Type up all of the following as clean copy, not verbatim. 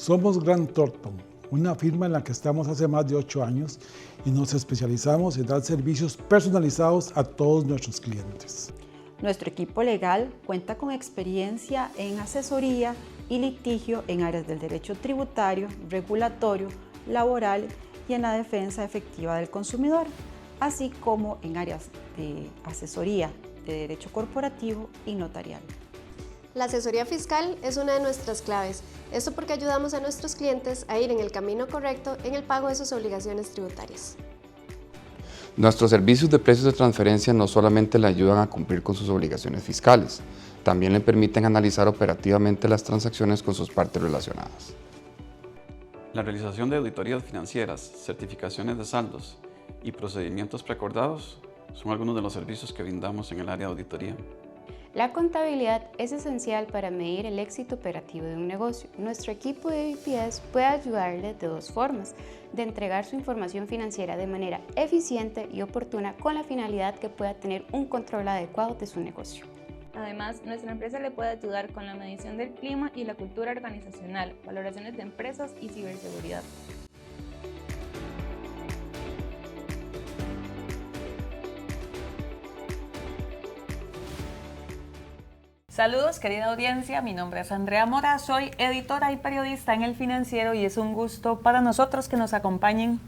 Somos Grant Thornton, una firma en la que estamos hace más de 8 años y nos especializamos en dar servicios personalizados a todos nuestros clientes. Nuestro equipo legal cuenta con experiencia en asesoría y litigio en áreas del derecho tributario, regulatorio, laboral y en la defensa efectiva del consumidor, así como en áreas de asesoría de derecho corporativo y notarial. La asesoría fiscal es una de nuestras claves. Esto porque ayudamos a nuestros clientes a ir en el camino correcto en el pago de sus obligaciones tributarias. Nuestros servicios de precios de transferencia no solamente le ayudan a cumplir con sus obligaciones fiscales, también le permiten analizar operativamente las transacciones con sus partes relacionadas. La realización de auditorías financieras, certificaciones de saldos y procedimientos preacordados son algunos de los servicios que brindamos en el área de auditoría. La contabilidad es esencial para medir el éxito operativo de un negocio. Nuestro equipo de BPS puede ayudarle de dos formas: de entregar su información financiera de manera eficiente y oportuna con la finalidad que pueda tener un control adecuado de su negocio. Además, nuestra empresa le puede ayudar con la medición del clima y la cultura organizacional, valoraciones de empresas y ciberseguridad. Saludos querida audiencia, mi nombre es Andrea Mora, soy editora y periodista en El Financiero y es un gusto para nosotros que nos acompañen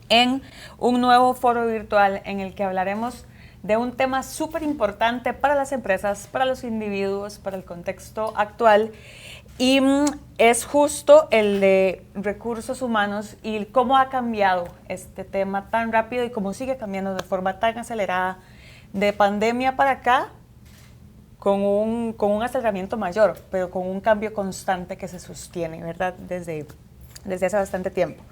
en un nuevo foro virtual en el que hablaremos de un tema súper importante para las empresas, para los individuos, para el contexto actual, y es justo el de recursos humanos y cómo ha cambiado este tema tan rápido y cómo sigue cambiando de forma tan acelerada de pandemia para acá, con un aceleramiento mayor, pero con un cambio constante que se sostiene, ¿verdad? Desde hace bastante tiempo.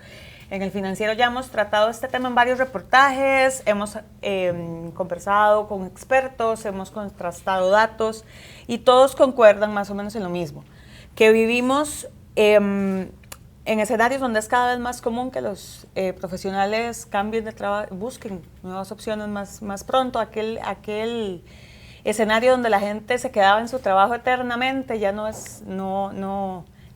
En El Financiero ya hemos tratado este tema en varios reportajes, hemos conversado con expertos, hemos contrastado datos y todos concuerdan más o menos en lo mismo, que vivimos en escenarios donde es cada vez más común que los profesionales cambien de trabajo, busquen nuevas opciones más pronto, aquel escenario donde la gente se quedaba en su trabajo eternamente, ya no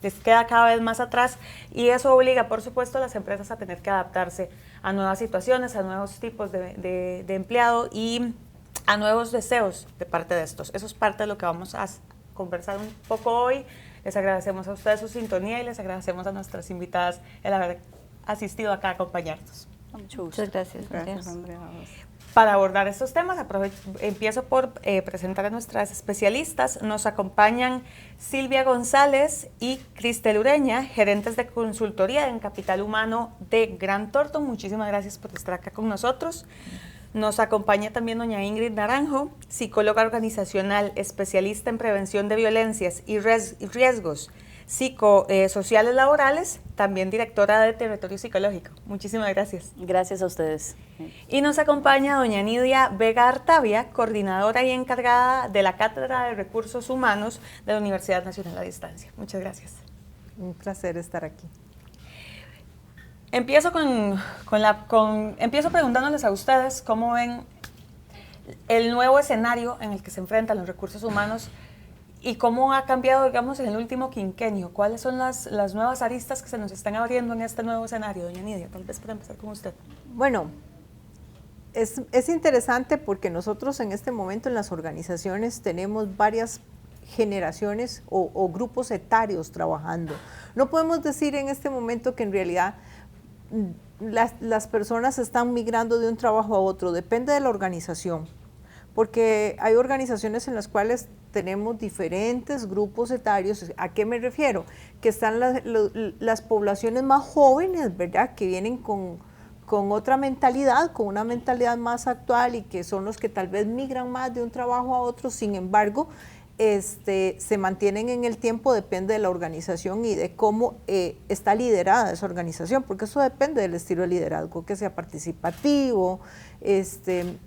les queda cada vez más atrás, y eso obliga, por supuesto, a las empresas a tener que adaptarse a nuevas situaciones, a nuevos tipos de empleado y a nuevos deseos de parte de estos. Eso es parte de lo que vamos a conversar un poco hoy. Les agradecemos a ustedes su sintonía y les agradecemos a nuestras invitadas el haber asistido acá a acompañarnos. Mucho gusto. Muchas gracias. Gracias, Andrea. Para abordar estos temas, empiezo por presentar a nuestras especialistas. Nos acompañan Silvia González y Cristel Ureña, gerentes de consultoría en Capital Humano de Grant Thornton. Muchísimas gracias por estar acá con nosotros. Nos acompaña también doña Ingrid Naranjo, psicóloga organizacional, especialista en prevención de violencias y riesgos psicosociales laborales, también directora de Territorio Psicológico. Muchísimas gracias. Gracias a ustedes. Y nos acompaña doña Nidia Vega Artavia, coordinadora y encargada de la Cátedra de Recursos Humanos de la Universidad Nacional a Distancia. Muchas gracias. Un placer estar aquí. Empiezo empiezo preguntándoles a ustedes cómo ven el nuevo escenario en el que se enfrentan los recursos humanos y cómo ha cambiado, digamos, en el último quinquenio. ¿Cuáles son las nuevas aristas que se nos están abriendo en este nuevo escenario? Doña Nidia, tal vez para empezar con usted. Bueno, es interesante porque nosotros en este momento en las organizaciones tenemos varias generaciones o grupos etarios trabajando. No podemos decir en este momento que en realidad las personas están migrando de un trabajo a otro, depende de la organización, porque hay organizaciones en las cuales tenemos diferentes grupos etarios. ¿A qué me refiero? Que están las poblaciones más jóvenes, ¿verdad?, que vienen con otra mentalidad, con una mentalidad más actual y que son los que tal vez migran más de un trabajo a otro. Sin embargo, se mantienen en el tiempo, depende de la organización y de cómo está liderada esa organización, porque eso depende del estilo de liderazgo, que sea participativo,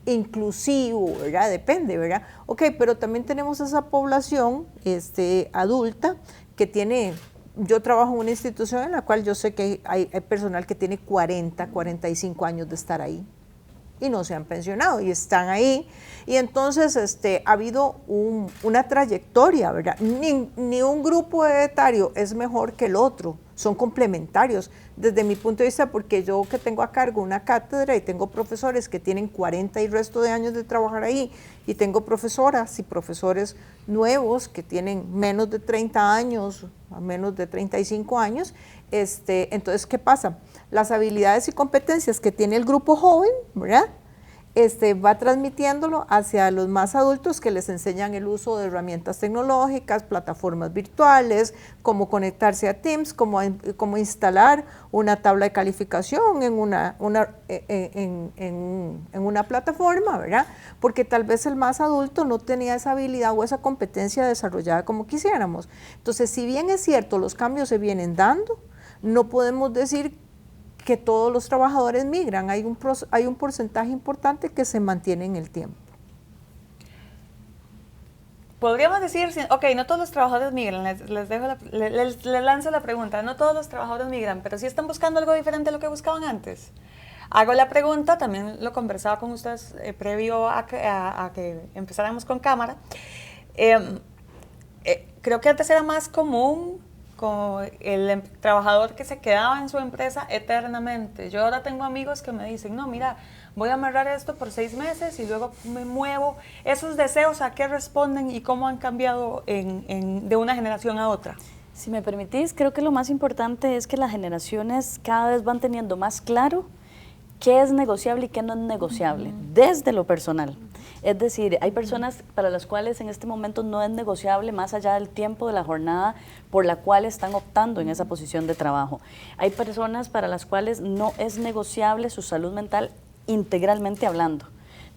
inclusivo, ¿verdad? Depende, ¿verdad? Ok, pero también tenemos esa población adulta que tiene. Yo trabajo en una institución en la cual yo sé que hay personal que tiene 40, 45 años de estar ahí y no se han pensionado y están ahí. Y entonces ha habido una trayectoria, ¿verdad? Ni un grupo etario es mejor que el otro, son complementarios desde mi punto de vista, porque yo que tengo a cargo una cátedra y tengo profesores que tienen 40 y resto de años de trabajar ahí, y tengo profesoras y profesores nuevos que tienen menos de 30 años, a menos de 35 años, entonces, ¿qué pasa? Las habilidades y competencias que tiene el grupo joven, ¿verdad?, va transmitiéndolo hacia los más adultos, que les enseñan el uso de herramientas tecnológicas, plataformas virtuales, cómo conectarse a Teams, cómo instalar una tabla de calificación en una plataforma, ¿verdad? Porque tal vez el más adulto no tenía esa habilidad o esa competencia desarrollada como quisiéramos. Entonces, si bien es cierto, los cambios se vienen dando, no podemos decir que todos los trabajadores migran, hay un porcentaje importante que se mantiene en el tiempo. Podríamos decir, ok, no todos los trabajadores migran, les lanzo la pregunta, no todos los trabajadores migran, pero sí están buscando algo diferente a lo que buscaban antes. Hago la pregunta, también lo conversaba con ustedes previo a que empezáramos con cámara. Creo que antes era más común con el trabajador que se quedaba en su empresa eternamente. Yo ahora tengo amigos que me dicen, no, mira, voy a amarrar esto por 6 meses y luego me muevo. ¿Esos deseos a qué responden y cómo han cambiado de una generación a otra? Si me permitís, creo que lo más importante es que las generaciones cada vez van teniendo más claro qué es negociable y qué no es negociable, desde lo personal. Es decir, hay personas para las cuales en este momento no es negociable más allá del tiempo de la jornada por la cual están optando en esa posición de trabajo. Hay personas para las cuales no es negociable su salud mental integralmente hablando,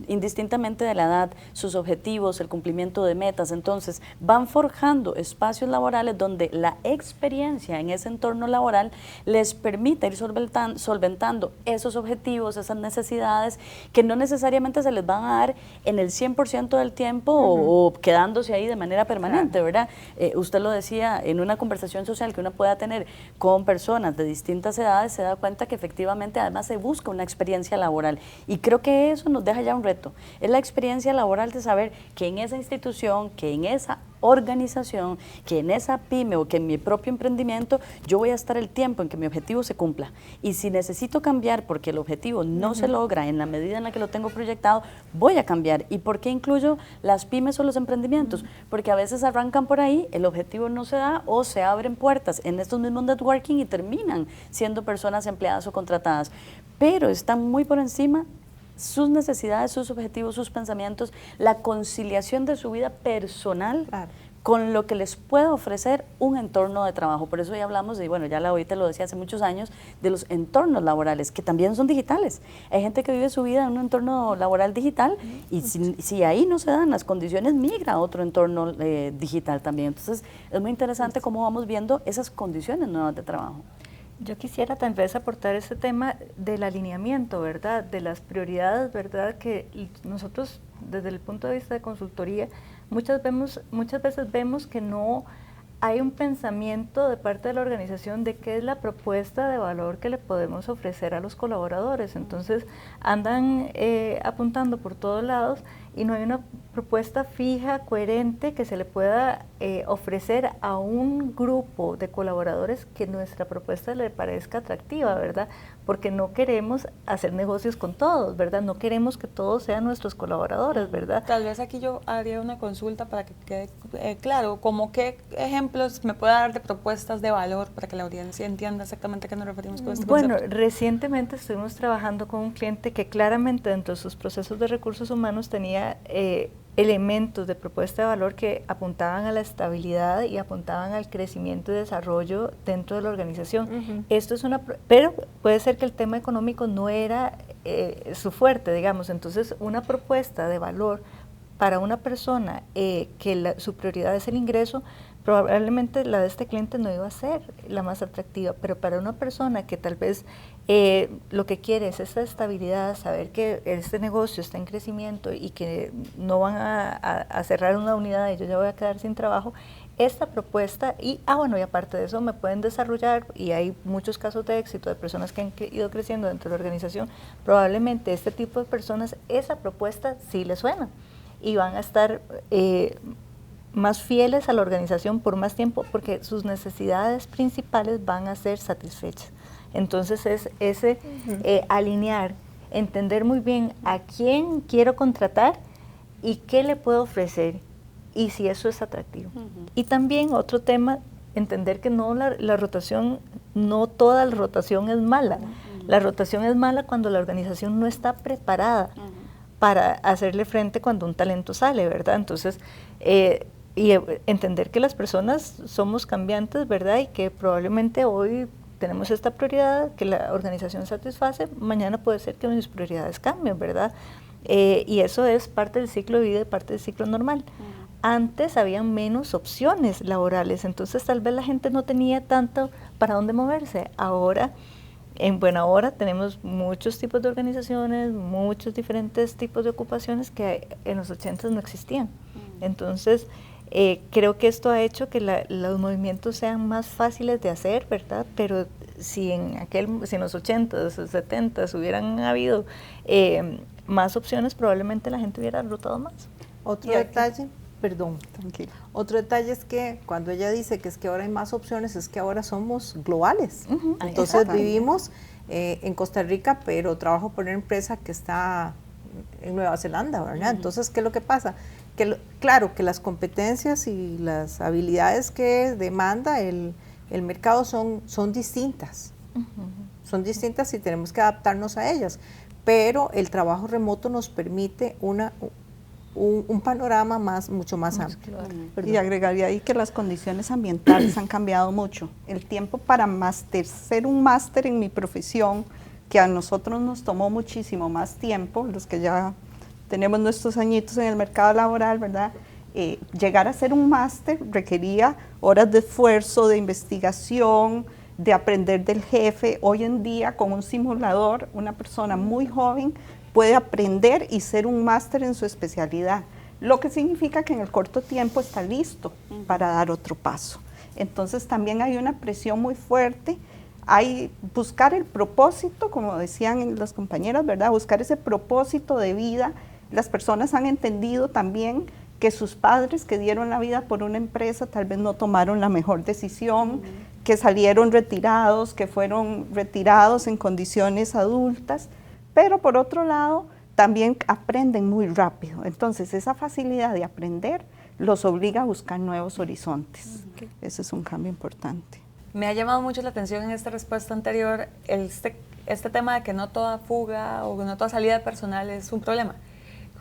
indistintamente de la edad, sus objetivos, el cumplimiento de metas. Entonces van forjando espacios laborales donde la experiencia en ese entorno laboral les permite ir solventando esos objetivos, esas necesidades que no necesariamente se les van a dar en el 100% del tiempo o quedándose ahí de manera permanente, ¿verdad? Usted lo decía, en una conversación social que uno pueda tener con personas de distintas edades, se da cuenta que efectivamente además se busca una experiencia laboral, y creo que eso nos deja ya un reto. Es la experiencia laboral de saber que en esa institución, que en esa organización, que en esa pyme o que en mi propio emprendimiento yo voy a estar el tiempo en que mi objetivo se cumpla, y si necesito cambiar porque el objetivo no se logra en la medida en la que lo tengo proyectado, voy a cambiar. ¿Y por qué incluyo las pymes o los emprendimientos? Porque a veces arrancan por ahí, el objetivo no se da o se abren puertas en estos mismos networking y terminan siendo personas empleadas o contratadas, pero están muy por encima sus necesidades, sus objetivos, sus pensamientos, la conciliación de su vida personal con lo que les puede ofrecer un entorno de trabajo. Por eso ya hablamos de, bueno, ya la OIT lo decía hace muchos años, de los entornos laborales, que también son digitales. Hay gente que vive su vida en un entorno laboral digital y si ahí no se dan las condiciones, migra a otro entorno digital también. Entonces, es muy interesante cómo vamos viendo esas condiciones nuevas de trabajo. Yo quisiera tal vez aportar ese tema del alineamiento, ¿verdad? De las prioridades, ¿verdad? Que nosotros, desde el punto de vista de consultoría, muchas veces vemos que no hay un pensamiento de parte de la organización de qué es la propuesta de valor que le podemos ofrecer a los colaboradores. Entonces, andan apuntando por todos lados y no hay una propuesta fija, coherente, que se le pueda ofrecer a un grupo de colaboradores que nuestra propuesta le parezca atractiva, ¿verdad? Porque no queremos hacer negocios con todos, ¿verdad? No queremos que todos sean nuestros colaboradores, ¿verdad? Tal vez aquí yo haría una consulta para que quede claro, como qué ejemplos me puede dar de propuestas de valor para que la audiencia entienda exactamente a qué nos referimos con este concepto. Bueno, recientemente estuvimos trabajando con un cliente que claramente dentro de sus procesos de recursos humanos tenía elementos de propuesta de valor que apuntaban a la estabilidad y apuntaban al crecimiento y desarrollo dentro de la organización. Esto es pero puede ser que el tema económico no era su fuerte, digamos. Entonces, una propuesta de valor para una persona que su prioridad es el ingreso, probablemente la de este cliente no iba a ser la más atractiva, pero para una persona que tal vez lo que quiere es esta estabilidad, saber que este negocio está en crecimiento y que no van a cerrar una unidad y yo ya voy a quedar sin trabajo, esta propuesta, y aparte de eso me pueden desarrollar, y hay muchos casos de éxito de personas que han ido creciendo dentro de la organización, probablemente este tipo de personas, esa propuesta sí les suena, y van a estar más fieles a la organización por más tiempo porque sus necesidades principales van a ser satisfechas. Entonces es ese alinear, entender muy bien a quién quiero contratar y qué le puedo ofrecer y si eso es atractivo. Y también otro tema, entender que no la rotación, no toda la rotación es mala. La rotación es mala cuando la organización no está preparada para hacerle frente cuando un talento sale, ¿verdad? Entonces, y entender que las personas somos cambiantes, ¿verdad? Y que probablemente hoy tenemos esta prioridad que la organización satisface, mañana puede ser que mis prioridades cambien, ¿verdad? Y eso es parte del ciclo de vida y parte del ciclo normal. Antes había menos opciones laborales, entonces tal vez la gente no tenía tanto para dónde moverse. Ahora, en buena hora, tenemos muchos tipos de organizaciones, muchos diferentes tipos de ocupaciones que en los 80 no existían. Entonces, creo que esto ha hecho que los movimientos sean más fáciles de hacer, ¿verdad? Pero si en los 80s o 70s hubieran habido más opciones, probablemente la gente hubiera rotado más. Otro detalle, perdón, tranquila. Otro detalle es que cuando ella dice que es que ahora hay más opciones, es que ahora somos globales. Entonces vivimos en Costa Rica, pero trabajo por una empresa que está en Nueva Zelanda, ¿verdad? Entonces, ¿qué es lo que pasa? Que claro, que las competencias y las habilidades que demanda el mercado son distintas. Son distintas y tenemos que adaptarnos a ellas. Pero el trabajo remoto nos permite un panorama mucho más amplio. Y agregaría ahí que las condiciones ambientales han cambiado mucho. El tiempo para ser un máster en mi profesión, que a nosotros nos tomó muchísimo más tiempo, los que ya tenemos nuestros añitos en el mercado laboral, ¿verdad? Llegar a ser un máster requería horas de esfuerzo, de investigación, de aprender del jefe. Hoy en día, con un simulador, una persona muy joven puede aprender y ser un máster en su especialidad, lo que significa que en el corto tiempo está listo para dar otro paso. Entonces también hay una presión muy fuerte, hay buscar el propósito, como decían las compañeras, ¿verdad? Buscar ese propósito de vida. Las personas han entendido también que sus padres que dieron la vida por una empresa tal vez no tomaron la mejor decisión, que salieron retirados, que fueron retirados en condiciones adultas, pero por otro lado también aprenden muy rápido. Entonces esa facilidad de aprender los obliga a buscar nuevos horizontes. Ese es un cambio importante. Me ha llamado mucho la atención en esta respuesta anterior este tema de que no toda fuga o no toda salida personal es un problema.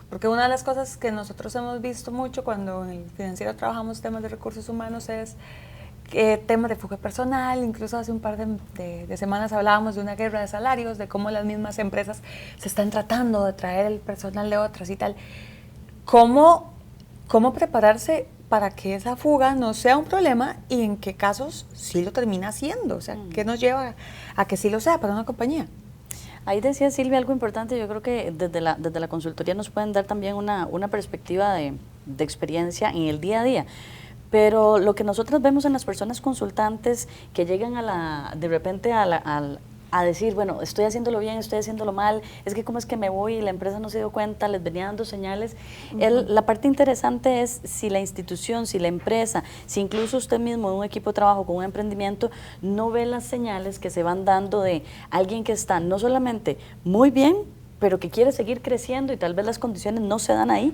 Porque una de las cosas que nosotros hemos visto mucho cuando en el financiero trabajamos temas de recursos humanos es temas de fuga personal. Incluso hace un par de semanas hablábamos de una guerra de salarios, de cómo las mismas empresas se están tratando de traer el personal de otras y tal. ¿Cómo prepararse para que esa fuga no sea un problema y en qué casos sí lo termina siendo? O sea, ¿qué nos lleva a que sí lo sea para una compañía? Ahí decía Silvia algo importante. Yo creo que desde la consultoría nos pueden dar también una perspectiva de experiencia en el día a día. Pero lo que nosotros vemos en las personas consultantes que llegan de repente a decir, bueno, estoy haciéndolo bien, estoy haciéndolo mal, es que cómo es que me voy y la empresa no se dio cuenta, les venía dando señales. La parte interesante es si la institución, si la empresa, si incluso usted mismo en un equipo de trabajo con un emprendimiento no ve las señales que se van dando de alguien que está no solamente muy bien, pero que quiere seguir creciendo y tal vez las condiciones no se dan ahí.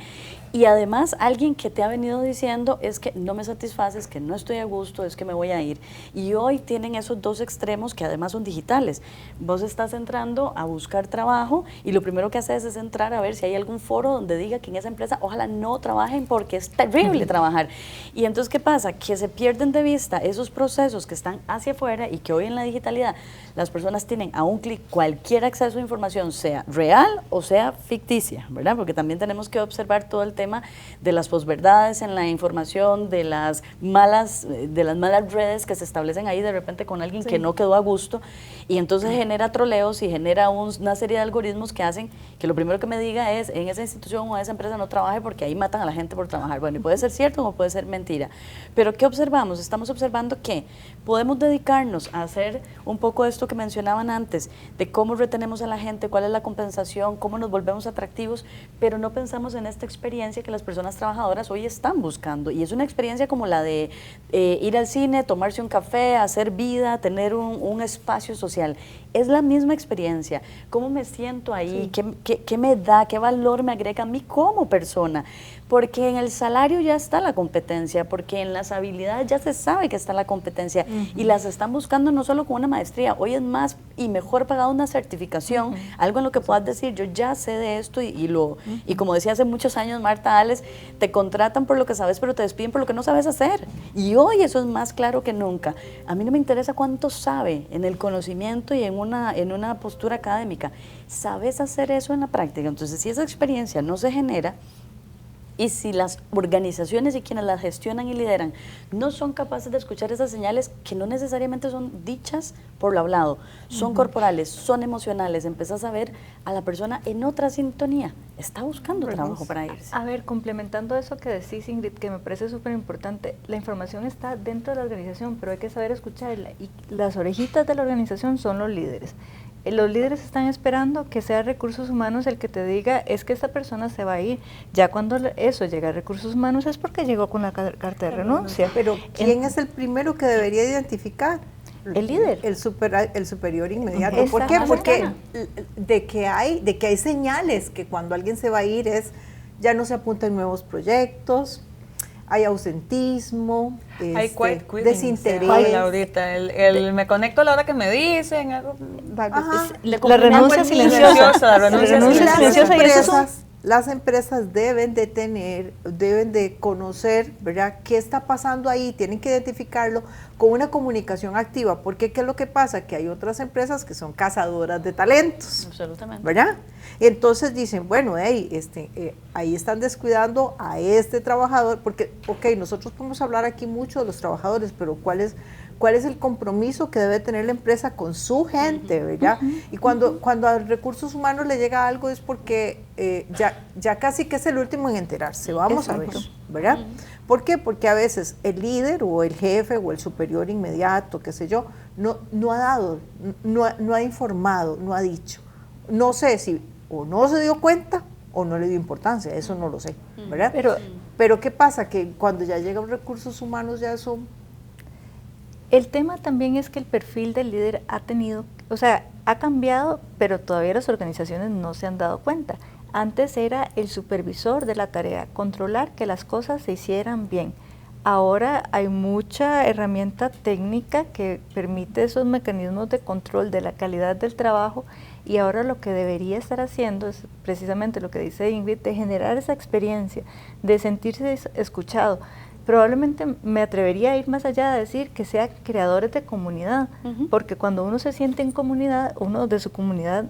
Y además alguien que te ha venido diciendo es que no me satisfaces, que no estoy a gusto, es que me voy a ir. Y hoy tienen esos dos extremos que además son digitales. Vos estás entrando a buscar trabajo y lo primero que haces es entrar a ver si hay algún foro donde diga que en esa empresa ojalá no trabajen porque es terrible trabajar. Y entonces, ¿qué pasa? Que se pierden de vista esos procesos que están hacia afuera y que hoy en la digitalidad las personas tienen a un clic cualquier acceso a información, sea real o sea ficticia, ¿verdad? Porque también tenemos que observar todo el tema de las posverdades en la información, de las malas redes que se establecen ahí de repente con alguien que no quedó a gusto, y entonces genera troleos y genera una serie de algoritmos que hacen que lo primero que me diga es en esa institución o en esa empresa no trabaje porque ahí matan a la gente por trabajar. Bueno, y puede ser cierto o puede ser mentira, pero ¿qué observamos? Estamos observando que podemos dedicarnos a hacer un poco esto que mencionaban antes, de cómo retenemos a la gente, cuál es la compensación organización, cómo nos volvemos atractivos, pero no pensamos en esta experiencia que las personas trabajadoras hoy están buscando. Y es una experiencia como la de ir al cine, tomarse un café, hacer vida, tener un espacio social. Es la misma experiencia. ¿Cómo me siento ahí? Sí. ¿Qué me da? ¿Qué valor me agrega a mí como persona? Porque en el salario ya está la competencia, porque en las habilidades ya se sabe que está la competencia y las están buscando no solo con una maestría, hoy es más y mejor pagada una certificación, algo en lo que puedas decir, yo ya sé de esto y como decía hace muchos años Marta Ales, te contratan por lo que sabes pero te despiden por lo que no sabes hacer y hoy eso es más claro que nunca. A mí no me interesa cuánto sabe en el conocimiento y en una postura académica, sabes hacer eso en la práctica. Entonces si esa experiencia no se genera, y si las organizaciones y quienes las gestionan y lideran no son capaces de escuchar esas señales que no necesariamente son dichas por lo hablado, son corporales, son emocionales, empezás a ver a la persona en otra sintonía, está buscando trabajo para irse. A ver, complementando eso que decís, Ingrid, que me parece súper importante, la información está dentro de la organización, pero hay que saber escucharla y las orejitas de la organización son los líderes. Los líderes están esperando que sea recursos humanos el que te diga es que esta persona se va a ir. Ya cuando eso llega a recursos humanos es porque llegó con la carta de renuncia. Pero ¿quién es el primero que debería identificar? El líder. El superior inmediato. ¿Por qué? Porque de que hay señales que cuando alguien se va a ir ya no se apunta en nuevos proyectos, hay ausentismo, desinterés. Ahorita, me conecto a la hora que me dicen. La renuncia silenciosa. La renuncia silenciosa. Las empresas deben de conocer, ¿verdad?, qué está pasando ahí, tienen que identificarlo con una comunicación activa, porque ¿qué es lo que pasa? Que hay otras empresas que son cazadoras de talentos. Absolutamente. ¿Verdad? Y entonces dicen, bueno, ahí están descuidando a este trabajador, porque, nosotros podemos hablar aquí mucho de los trabajadores, pero ¿cuál es el compromiso que debe tener la empresa con su gente, ¿verdad? Y cuando a recursos humanos le llega algo es porque ya casi que es el último en enterarse, vamos a ver, ¿verdad? ¿Por qué? Porque a veces el líder o el jefe o el superior inmediato, qué sé yo, no ha dado, no ha informado, no ha dicho. No sé si o no se dio cuenta o no le dio importancia, eso no lo sé, ¿verdad? Pero ¿qué pasa? Que cuando ya llegan recursos humanos ya son... El tema también es que el perfil del líder ha cambiado, pero todavía las organizaciones no se han dado cuenta. Antes era el supervisor de la tarea, controlar que las cosas se hicieran bien. Ahora hay mucha herramienta técnica que permite esos mecanismos de control de la calidad del trabajo y ahora lo que debería estar haciendo es precisamente lo que dice Ingrid, de generar esa experiencia, de sentirse escuchado. Probablemente me atrevería a ir más allá de decir que sea creadores de comunidad, porque cuando uno se siente en comunidad, uno de su comunidad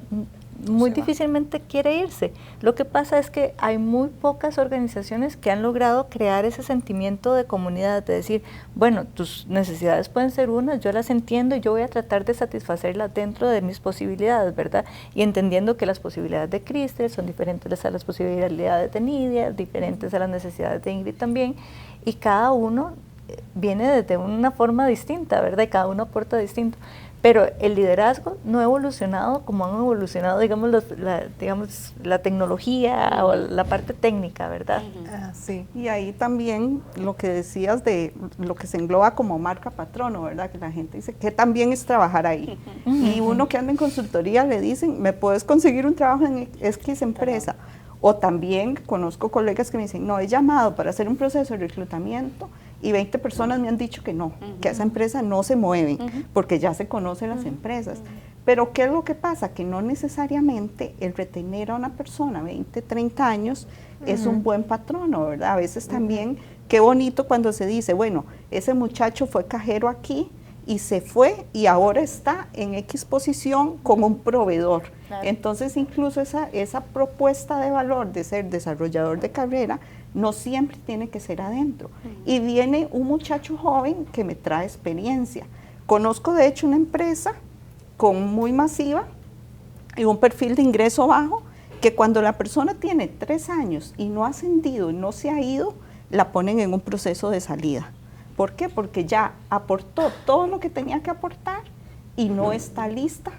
muy difícilmente quiere irse. Lo que pasa es que hay muy pocas organizaciones que han logrado crear ese sentimiento de comunidad, de decir, bueno, tus necesidades pueden ser unas, yo las entiendo y yo voy a tratar de satisfacerlas dentro de mis posibilidades, ¿verdad? Y entendiendo que las posibilidades de Cristel son diferentes a las posibilidades de Nidia, diferentes a las necesidades de Ingrid también, y cada uno viene desde una forma distinta, ¿verdad? Y cada uno aporta distinto. Pero el liderazgo no ha evolucionado como han evolucionado, digamos, la tecnología o la parte técnica, ¿verdad? Sí, y ahí también lo que decías de lo que se engloba como marca patrono, ¿verdad? Que la gente dice que también es trabajar ahí. Y uno que anda en consultoría le dicen, ¿me puedes conseguir un trabajo en X empresa? O también conozco colegas que me dicen, no, he llamado para hacer un proceso de reclutamiento y 20 personas me han dicho que no, que a esa empresa no se mueven, porque ya se conocen las empresas. Pero ¿qué es lo que pasa? Que no necesariamente el retener a una persona 20, 30 años es un buen patrono, ¿verdad? A veces también, qué bonito cuando se dice, bueno, ese muchacho fue cajero aquí y se fue y ahora está en X posición con un proveedor. Claro. Entonces incluso esa propuesta de valor de ser desarrollador de carrera no siempre tiene que ser adentro. Y viene un muchacho joven que me trae experiencia. Conozco de hecho una empresa muy masiva y un perfil de ingreso bajo, que cuando la persona tiene 3 años y no ha ascendido y no se ha ido, la ponen en un proceso de salida. ¿Por qué? Porque ya aportó todo lo que tenía que aportar y no está lista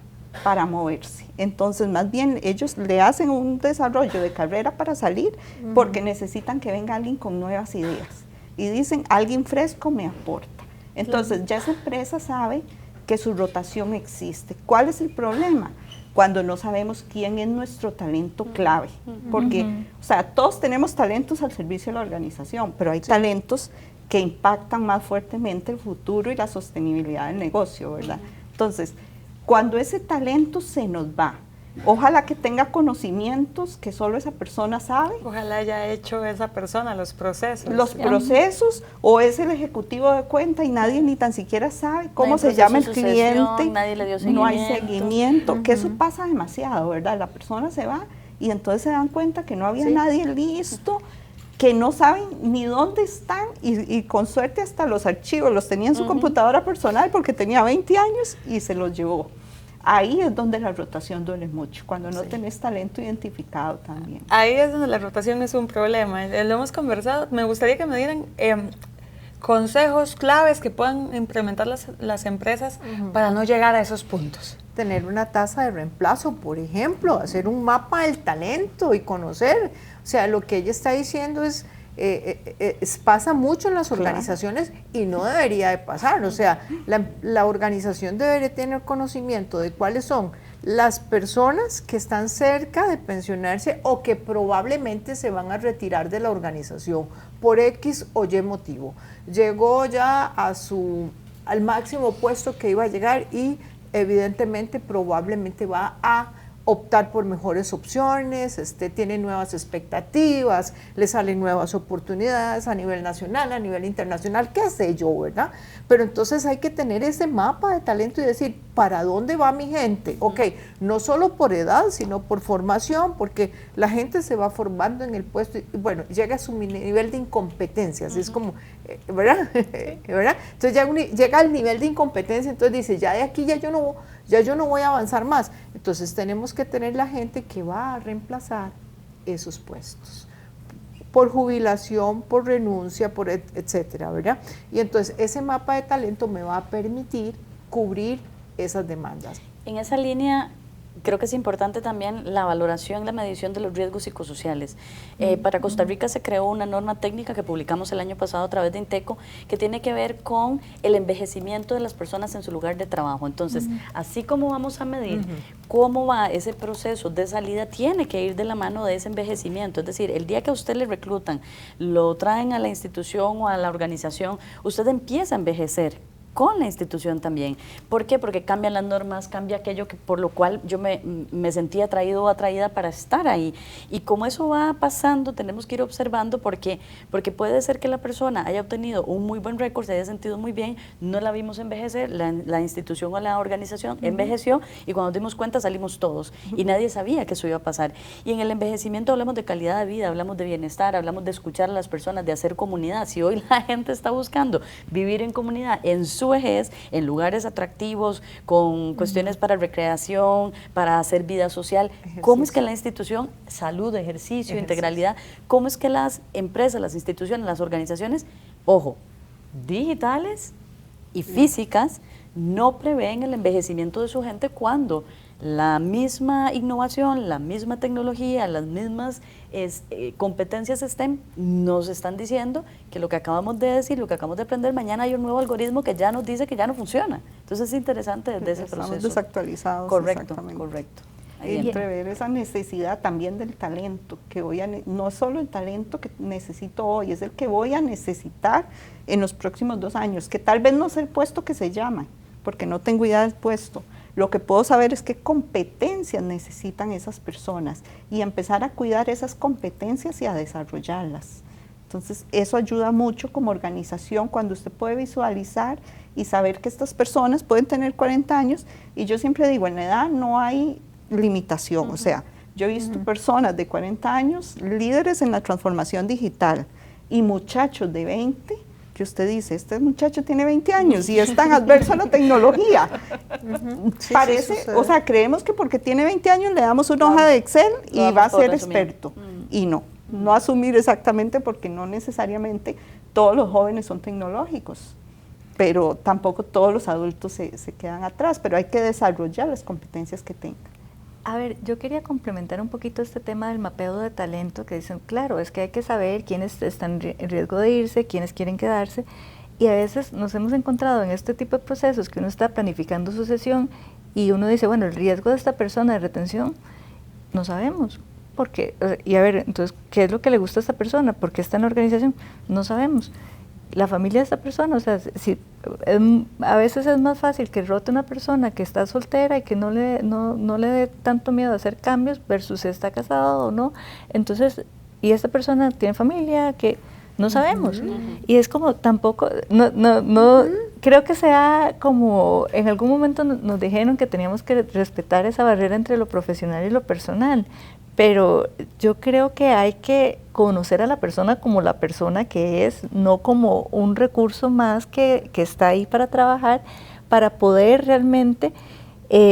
para moverse. Entonces, más bien, ellos le hacen un desarrollo de carrera para salir porque necesitan que venga alguien con nuevas ideas. Y dicen, alguien fresco me aporta. Entonces, ya esa empresa sabe que su rotación existe. ¿Cuál es el problema? Cuando no sabemos quién es nuestro talento clave. Porque, o sea, todos tenemos talentos al servicio de la organización, pero hay talentos que impactan más fuertemente el futuro y la sostenibilidad del negocio, ¿verdad? Entonces, cuando ese talento se nos va, ojalá que tenga conocimientos que solo esa persona sabe. Ojalá haya hecho esa persona los procesos. Los procesos, o es el ejecutivo de cuenta y nadie ni tan siquiera sabe cómo se llama el cliente. Nadie le dio seguimiento. No hay seguimiento, que eso pasa demasiado, ¿verdad? La persona se va y entonces se dan cuenta que no había nadie listo, que no saben ni dónde están y con suerte hasta los archivos los tenía en su computadora personal porque tenía 20 años y se los llevó. Ahí es donde la rotación duele mucho, cuando no tenés talento identificado también. Ahí es donde la rotación es un problema. Lo hemos conversado. Me gustaría que me dieran consejos claves que puedan implementar las empresas para no llegar a esos puntos. Tener una tasa de reemplazo, por ejemplo, hacer un mapa del talento y conocer. O sea, lo que ella está diciendo es pasa mucho en las organizaciones y no debería de pasar. O sea, la organización debería tener conocimiento de cuáles son las personas que están cerca de pensionarse o que probablemente se van a retirar de la organización por X o Y motivo. Llegó ya al máximo puesto que iba a llegar y evidentemente probablemente va a optar por mejores opciones, tiene nuevas expectativas, le salen nuevas oportunidades a nivel nacional, a nivel internacional, qué sé yo, ¿verdad? Pero entonces hay que tener ese mapa de talento y decir, ¿para dónde va mi gente? Ok, no solo por edad, sino por formación, porque la gente se va formando en el puesto y, bueno, llega a su nivel de incompetencia, así es como, ¿verdad? ¿verdad? Entonces llega al nivel de incompetencia, entonces dice, ya de aquí ya yo no voy a avanzar más. Entonces tenemos que tener la gente que va a reemplazar esos puestos por jubilación, por renuncia, por etcétera, ¿verdad? Y entonces ese mapa de talento me va a permitir cubrir esas demandas. En esa línea, creo que es importante también la valoración, la medición de los riesgos psicosociales. Para Costa Rica se creó una norma técnica que publicamos el año pasado a través de INTECO que tiene que ver con el envejecimiento de las personas en su lugar de trabajo. Entonces, así como vamos a medir cómo va ese proceso de salida, tiene que ir de la mano de ese envejecimiento. Es decir, el día que a usted le reclutan, lo traen a la institución o a la organización, usted empieza a envejecer con la institución también. ¿Por qué? Porque cambian las normas, cambia aquello por lo cual yo me sentí atraído o atraída para estar ahí. Y como eso va pasando, tenemos que ir observando porque puede ser que la persona haya obtenido un muy buen récord, se haya sentido muy bien, no la vimos envejecer, la institución o la organización envejeció y cuando nos dimos cuenta salimos todos y nadie sabía que eso iba a pasar. Y en el envejecimiento hablamos de calidad de vida, hablamos de bienestar, hablamos de escuchar a las personas, de hacer comunidad. Si hoy la gente está buscando vivir en comunidad, en su vejez, en lugares atractivos, con cuestiones para recreación, para hacer vida social, ¿cómo es que la institución, salud, ejercicio, integralidad, cómo es que las empresas, las instituciones, las organizaciones, ojo, digitales y físicas, no prevén el envejecimiento de su gente cuando la misma innovación, la misma tecnología, las mismas competencias STEM nos están diciendo que lo que acabamos de decir, lo que acabamos de aprender, mañana hay un nuevo algoritmo que ya nos dice que ya no funciona. Entonces es interesante desde ese proceso. Estamos desactualizados. Correcto, correcto. Y prever esa necesidad también del talento, que no solo el talento que necesito hoy, es el que voy a necesitar en los próximos 2 años, que tal vez no es el puesto que se llama, porque no tengo idea del puesto. Lo que puedo saber es qué competencias necesitan esas personas y empezar a cuidar esas competencias y a desarrollarlas. Entonces, eso ayuda mucho como organización cuando usted puede visualizar y saber que estas personas pueden tener 40 años. Y yo siempre digo, en la edad no hay limitación. O sea, yo he visto personas de 40 años, líderes en la transformación digital y muchachos de 20, que usted dice, este muchacho tiene 20 años y es tan adverso a la tecnología. Parece, o sea, creemos que porque tiene 20 años le damos una hoja de Excel y va a ser experto. Y no asumir exactamente porque no necesariamente todos los jóvenes son tecnológicos. pero tampoco todos los adultos se quedan atrás, pero hay que desarrollar las competencias que tengan. A ver, yo quería complementar un poquito este tema del mapeo de talento, que dicen, claro, es que hay que saber quiénes están en riesgo de irse, quiénes quieren quedarse, y a veces nos hemos encontrado en este tipo de procesos que uno está planificando sucesión y uno dice, bueno, el riesgo de esta persona de retención, no sabemos. ¿Por qué? Y a ver, entonces, ¿qué es lo que le gusta a esta persona? ¿Por qué está en la organización? No sabemos. La familia de esta persona, o sea, a veces es más fácil que rote una persona que está soltera y que no le dé tanto miedo a hacer cambios versus está casado o no. Entonces, y esta persona tiene familia que no sabemos. Y es como tampoco, creo que sea como, en algún momento nos dijeron que teníamos que respetar esa barrera entre lo profesional y lo personal. Pero yo creo que hay que conocer a la persona como la persona que es, no como un recurso más que está ahí para trabajar, para poder realmente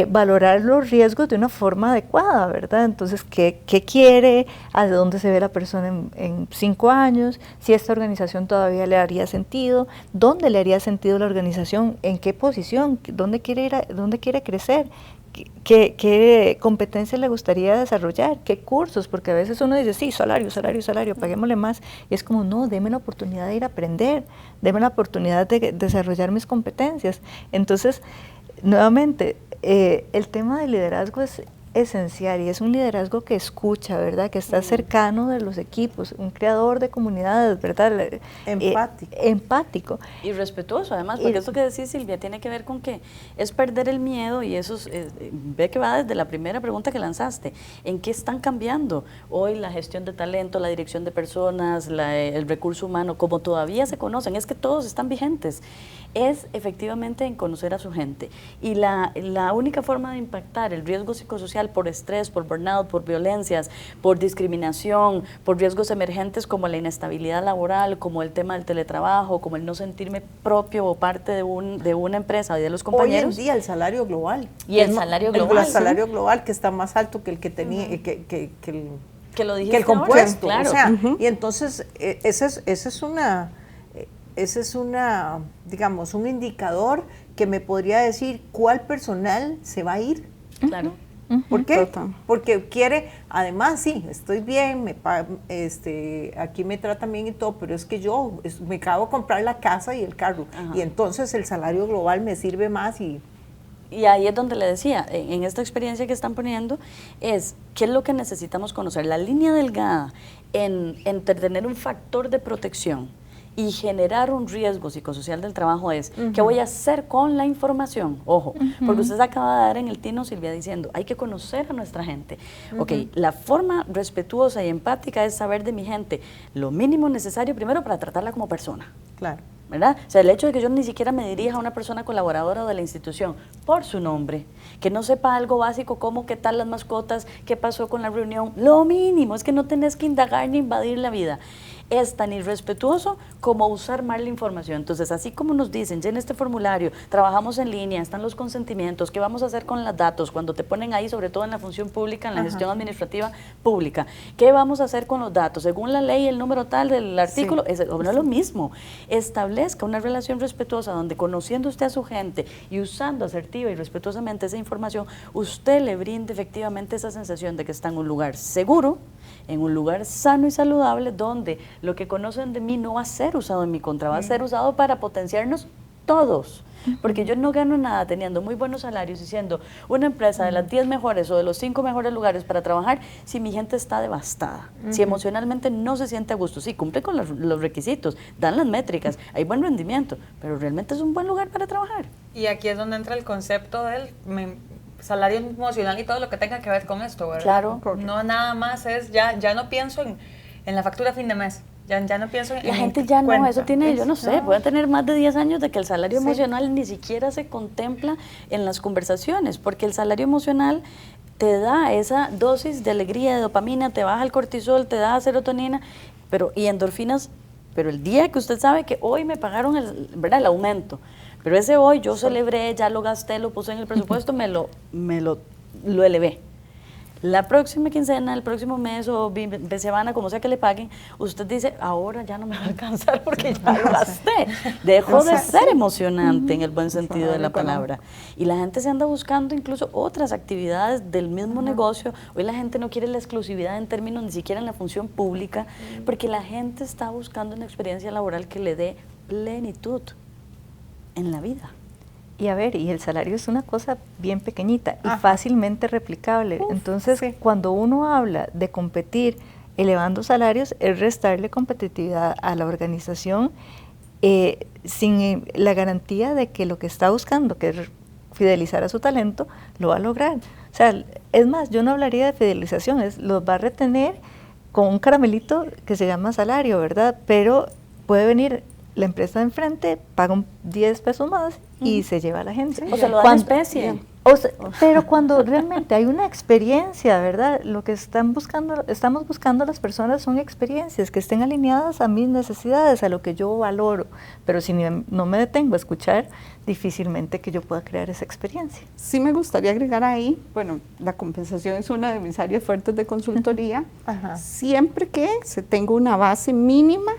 valorar los riesgos de una forma adecuada, ¿verdad? Entonces, ¿qué quiere? ¿A dónde se ve la persona en 5 años? Si esta organización todavía le haría sentido, ¿dónde le haría sentido la organización? ¿En qué posición? ¿Dónde quiere dónde quiere crecer? ¿Qué competencias le gustaría desarrollar? ¿Qué cursos? Porque a veces uno dice, sí, salario, paguémosle más. Y es como, no, deme la oportunidad de ir a aprender, deme la oportunidad de desarrollar mis competencias. Entonces, nuevamente, el tema del liderazgo es esencial y es un liderazgo que escucha, ¿verdad? Que está cercano de los equipos, un creador de comunidades, ¿verdad? Empático. Y respetuoso, además, porque esto que decís, Silvia, tiene que ver con que es perder el miedo y eso ve que va desde la primera pregunta que lanzaste. ¿En qué están cambiando hoy la gestión de talento, la dirección de personas, el recurso humano, como todavía se conocen? Es que todos están vigentes. Es efectivamente en conocer a su gente. Y la única forma de impactar el riesgo psicosocial por estrés, por burnout, por violencias, por discriminación, por riesgos emergentes como la inestabilidad laboral, como el tema del teletrabajo, como el no sentirme propio o parte de una empresa y de los compañeros. Hoy en día el salario global. Y el salario global. El salario global que está más alto que el que tenía, que el compuesto. Ahora, claro. O sea, y entonces ese es una, digamos, un indicador que me podría decir cuál personal se va a ir. Claro. ¿Por qué? Total. Porque quiere, además, sí, estoy bien, aquí me tratan bien y todo, pero es que yo me acabo de comprar la casa y el carro. Ajá. Y entonces el salario global me sirve más y ahí es donde le decía, en esta experiencia que están poniendo, es qué es lo que necesitamos conocer. La línea delgada entre tener un factor de protección y generar un riesgo psicosocial del trabajo es, ¿qué voy a hacer con la información? Ojo, porque usted se acaba de dar en el tino, Silvia, diciendo, hay que conocer a nuestra gente. Ok, la forma respetuosa y empática es saber de mi gente lo mínimo necesario primero para tratarla como persona. Claro. ¿Verdad? O sea, el hecho de que yo ni siquiera me dirija a una persona colaboradora de la institución por su nombre, que no sepa algo básico como qué tal las mascotas, qué pasó con la reunión, lo mínimo, es que no tenés que indagar ni invadir la vida. Es tan irrespetuoso como usar mal la información. Entonces, así como nos dicen, ya en este formulario, trabajamos en línea, están los consentimientos, ¿qué vamos a hacer con los datos? Cuando te ponen ahí, sobre todo en la función pública, en la gestión administrativa pública, ¿qué vamos a hacer con los datos? Según la ley, el número tal del artículo, es lo mismo. Establezca una relación respetuosa donde, conociendo usted a su gente y usando asertiva y respetuosamente esa información, usted le brinde efectivamente esa sensación de que está en un lugar seguro, en un lugar sano y saludable, donde lo que conocen de mí no va a ser usado en mi contra, va a ser usado para potenciarnos todos. Porque yo no gano nada teniendo muy buenos salarios y siendo una empresa de las 10 mejores o de los 5 mejores lugares para trabajar si mi gente está devastada, si emocionalmente no se siente a gusto. Sí, cumple con los requisitos, dan las métricas, hay buen rendimiento, pero realmente es un buen lugar para trabajar. Y aquí es donde entra el concepto del salario emocional y todo lo que tenga que ver con esto, ¿verdad? Claro. No nada más es, ya no pienso en la factura a fin de mes. Ya no pienso en la gente ya no, eso tiene, yo no sé, pueden tener más de 10 años de que el salario emocional ni siquiera se contempla en las conversaciones, porque el salario emocional te da esa dosis de alegría, de dopamina, te baja el cortisol, te da serotonina y endorfinas, pero el día que usted sabe que hoy me pagaron el aumento, pero ese hoy yo celebré, ya lo gasté, lo puse en el presupuesto, me lo elevé. La próxima quincena, el próximo mes o semana, como sea que le paguen, usted dice, ahora ya no me va a alcanzar porque ya lo gasté. Dejó de ser emocionante en el buen sentido de la palabra. Y la gente se anda buscando incluso otras actividades del mismo negocio. Hoy la gente no quiere la exclusividad en términos ni siquiera en la función pública, porque la gente está buscando una experiencia laboral que le dé plenitud en la vida. Y a ver, y el salario es una cosa bien pequeñita y fácilmente replicable. Entonces, cuando uno habla de competir elevando salarios, es restarle competitividad a la organización sin la garantía de que lo que está buscando, que es fidelizar a su talento, lo va a lograr. O sea, es más, yo no hablaría de fidelización, los va a retener con un caramelito que se llama salario, ¿verdad? Pero puede venir la empresa de enfrente, paga 10 pesos más y se lleva a la gente. O sea, lo da en especie. Pero cuando realmente hay una experiencia, ¿verdad? Lo que estamos buscando las personas son experiencias que estén alineadas a mis necesidades, a lo que yo valoro. Pero si no me detengo a escuchar, difícilmente que yo pueda crear esa experiencia. Sí me gustaría agregar ahí, bueno, la compensación es una de mis áreas fuertes de consultoría, siempre que se tenga una base mínima,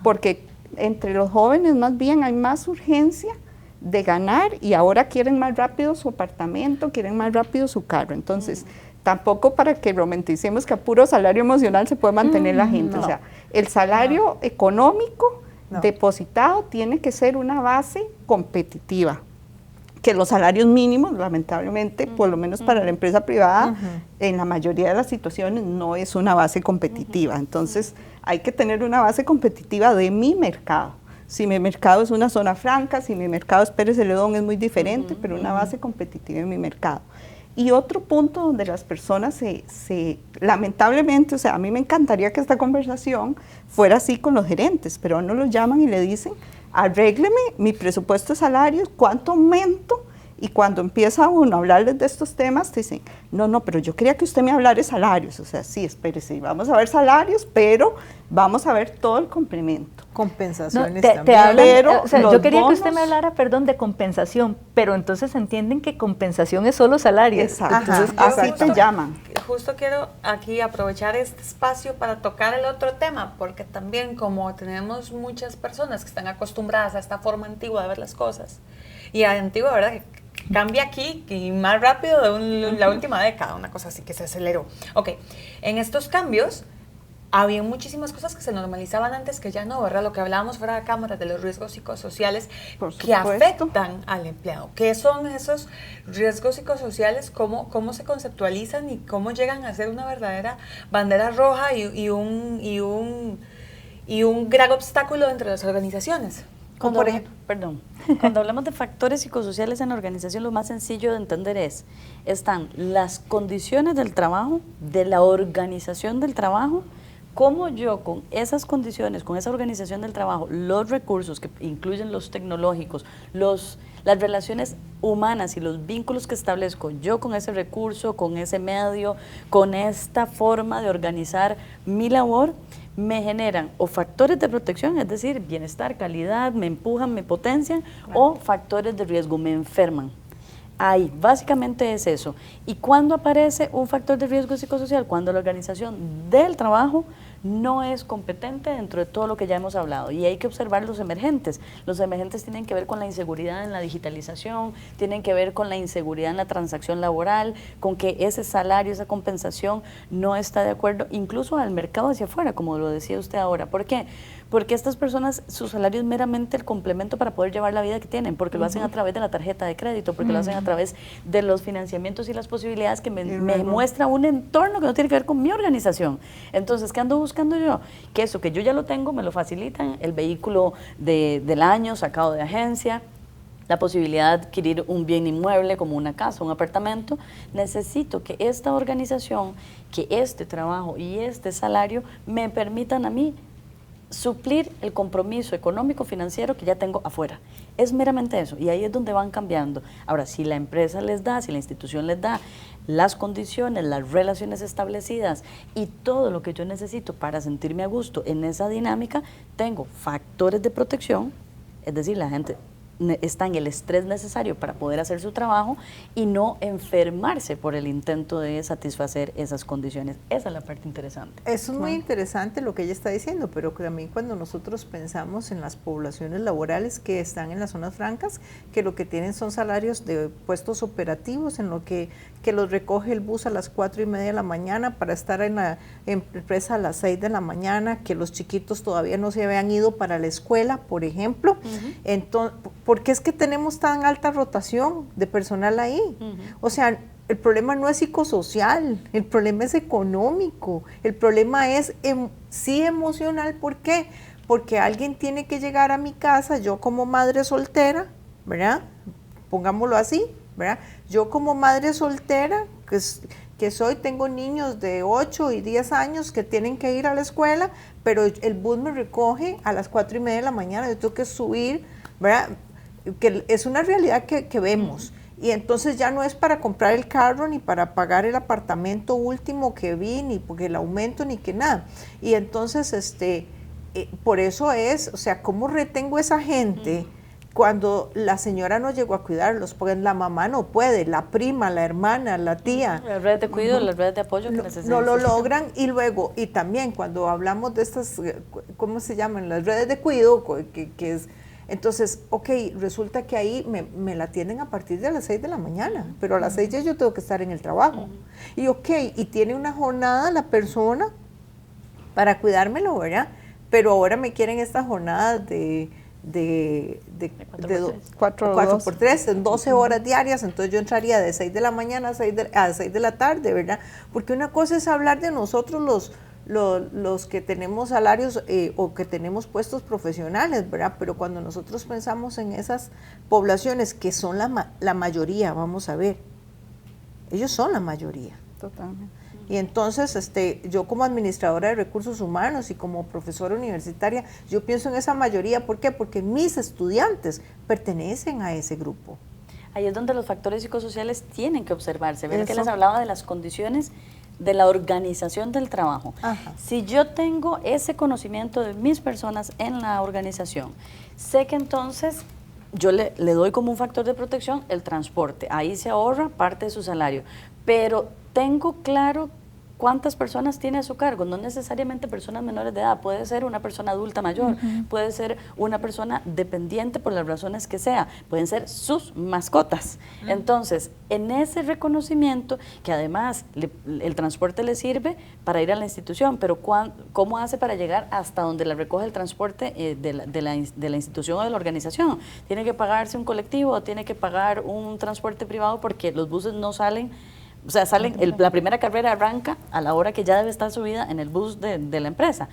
porque entre los jóvenes más bien hay más urgencia de ganar y ahora quieren más rápido su apartamento, quieren más rápido su carro. Entonces, tampoco para que romanticemos que a puro salario emocional se puede mantener la gente. O sea, el salario económico depositado tiene que ser una base competitiva. Que los salarios mínimos, lamentablemente, por lo menos para la empresa privada, en la mayoría de las situaciones no es una base competitiva. Entonces, hay que tener una base competitiva de mi mercado. Si mi mercado es una zona franca, si mi mercado es Pérez Celedón, es muy diferente, pero una base competitiva en mi mercado. Y otro punto donde las personas lamentablemente, o sea, a mí me encantaría que esta conversación fuera así con los gerentes, pero no los llaman y le dicen, arrégleme mi presupuesto de salarios, ¿cuánto aumento? Y cuando empieza uno a hablarles de estos temas, te dicen, no, pero yo quería que usted me hablara de salarios. O sea, sí, espérese, vamos a ver salarios, pero vamos a ver todo el complemento. Compensaciones también. Yo quería que usted me hablara, de compensación, pero entonces entienden que compensación es solo salario. Exacto. Entonces, así te llaman. Justo quiero aquí aprovechar este espacio para tocar el otro tema, porque también como tenemos muchas personas que están acostumbradas a esta forma antigua de ver las cosas, y antigua, ¿verdad?, que cambia aquí y más rápido de la última década, una cosa así que se aceleró. Ok, en estos cambios había muchísimas cosas que se normalizaban antes que ya no, ¿verdad? Lo que hablábamos fuera de cámara de los riesgos psicosociales que afectan al empleado. ¿Qué son esos riesgos psicosociales? ¿Cómo se conceptualizan y cómo llegan a ser una verdadera bandera roja y un gran obstáculo entre las organizaciones? Cuando hablamos de factores psicosociales en la organización, lo más sencillo de entender están las condiciones del trabajo, de la organización del trabajo, cómo yo con esas condiciones, con esa organización del trabajo, los recursos que incluyen los tecnológicos, las relaciones humanas y los vínculos que establezco yo con ese recurso, con ese medio, con esta forma de organizar mi labor, me generan o factores de protección, es decir, bienestar, calidad, me empujan, me potencian, o factores de riesgo, me enferman. Ahí, básicamente es eso. ¿Y cuándo aparece un factor de riesgo psicosocial? Cuando la organización del trabajo no es competente dentro de todo lo que ya hemos hablado. Y hay que observar los emergentes. Los emergentes tienen que ver con la inseguridad en la digitalización, tienen que ver con la inseguridad en la transacción laboral, con que ese salario, esa compensación no está de acuerdo, incluso al mercado hacia afuera, como lo decía usted ahora. ¿Por qué? Porque estas personas, su salario es meramente el complemento para poder llevar la vida que tienen, porque lo hacen a través de la tarjeta de crédito, porque lo hacen a través de los financiamientos y las posibilidades que me muestra un entorno que no tiene que ver con mi organización. Entonces, ¿qué ando buscando yo? Que eso que yo ya lo tengo, me lo facilitan, el vehículo del año sacado de agencia, la posibilidad de adquirir un bien inmueble como una casa, un apartamento. Necesito que esta organización, que este trabajo y este salario me permitan a mí suplir el compromiso económico financiero que ya tengo afuera. Es meramente eso, y ahí es donde van cambiando. Ahora, si la empresa les da, si la institución les da las condiciones, las relaciones establecidas y todo lo que yo necesito para sentirme a gusto en esa dinámica, tengo factores de protección, es decir, la gente está en el estrés necesario para poder hacer su trabajo y no enfermarse por el intento de satisfacer esas condiciones. Esa es la parte interesante. Eso es muy interesante lo que ella está diciendo, pero también cuando nosotros pensamos en las poblaciones laborales que están en las zonas francas, que lo que tienen son salarios de puestos operativos, en lo que los recoge el bus a las 4:30 de la mañana para estar en la empresa a las 6 de la mañana, que los chiquitos todavía no se habían ido para la escuela, por ejemplo. Entonces, ¿por qué es que tenemos tan alta rotación de personal ahí? O sea, el problema no es psicosocial, el problema es económico, el problema es sí emocional. ¿Por qué? Porque alguien tiene que llegar a mi casa, yo como madre soltera, ¿verdad? Pongámoslo así, ¿verdad? Yo como madre soltera, tengo niños de 8 y 10 años que tienen que ir a la escuela, pero el bus me recoge a las 4:30 de la mañana, yo tengo que subir, ¿verdad? Que es una realidad que vemos. Y entonces ya no es para comprar el carro, ni para pagar el apartamento último que vi, ni porque el aumento, ni que nada. Y entonces, por eso es, o sea, ¿cómo retengo esa gente cuando la señora no llegó a cuidarlos? Porque la mamá no puede, la prima, la hermana, la tía. Las redes de cuidado, las redes de apoyo que necesitan. No lo logran. Y luego, y también cuando hablamos de estas, ¿cómo se llaman? Las redes de cuidado, que es... Entonces, ok, resulta que ahí me la atienden a partir de las 6 de la mañana, pero a las 6 ya yo tengo que estar en el trabajo. Y ok, y tiene una jornada la persona para cuidármelo, ¿verdad? Pero ahora me quieren estas jornadas de 4x3, en 12 horas diarias, entonces yo entraría de 6 de la mañana a 6 de la tarde, ¿verdad? Porque una cosa es hablar de nosotros los que tenemos salarios o que tenemos puestos profesionales, ¿verdad? Pero cuando nosotros pensamos en esas poblaciones que son la mayoría, vamos a ver, ellos son la mayoría. Totalmente. Y entonces, yo como administradora de recursos humanos y como profesora universitaria, yo pienso en esa mayoría. ¿Por qué? Porque mis estudiantes pertenecen a ese grupo. Ahí es donde los factores psicosociales tienen que observarse. Ven que les hablaba de las condiciones de la organización del trabajo. Ajá. Si yo tengo ese conocimiento de mis personas en la organización, sé que entonces yo le doy como un factor de protección el transporte. Ahí se ahorra parte de su salario. Pero tengo claro cuántas personas tiene a su cargo, no necesariamente personas menores de edad, puede ser una persona adulta mayor, puede ser una persona dependiente por las razones que sea, pueden ser sus mascotas. Entonces, en ese reconocimiento, que además el transporte le sirve para ir a la institución, pero ¿cómo hace para llegar hasta donde le recoge el transporte de la institución o de la organización? ¿Tiene que pagarse un colectivo o tiene que pagar un transporte privado porque los buses no salen? O sea, la primera carrera arranca a la hora que ya debe estar subida en el bus de la empresa.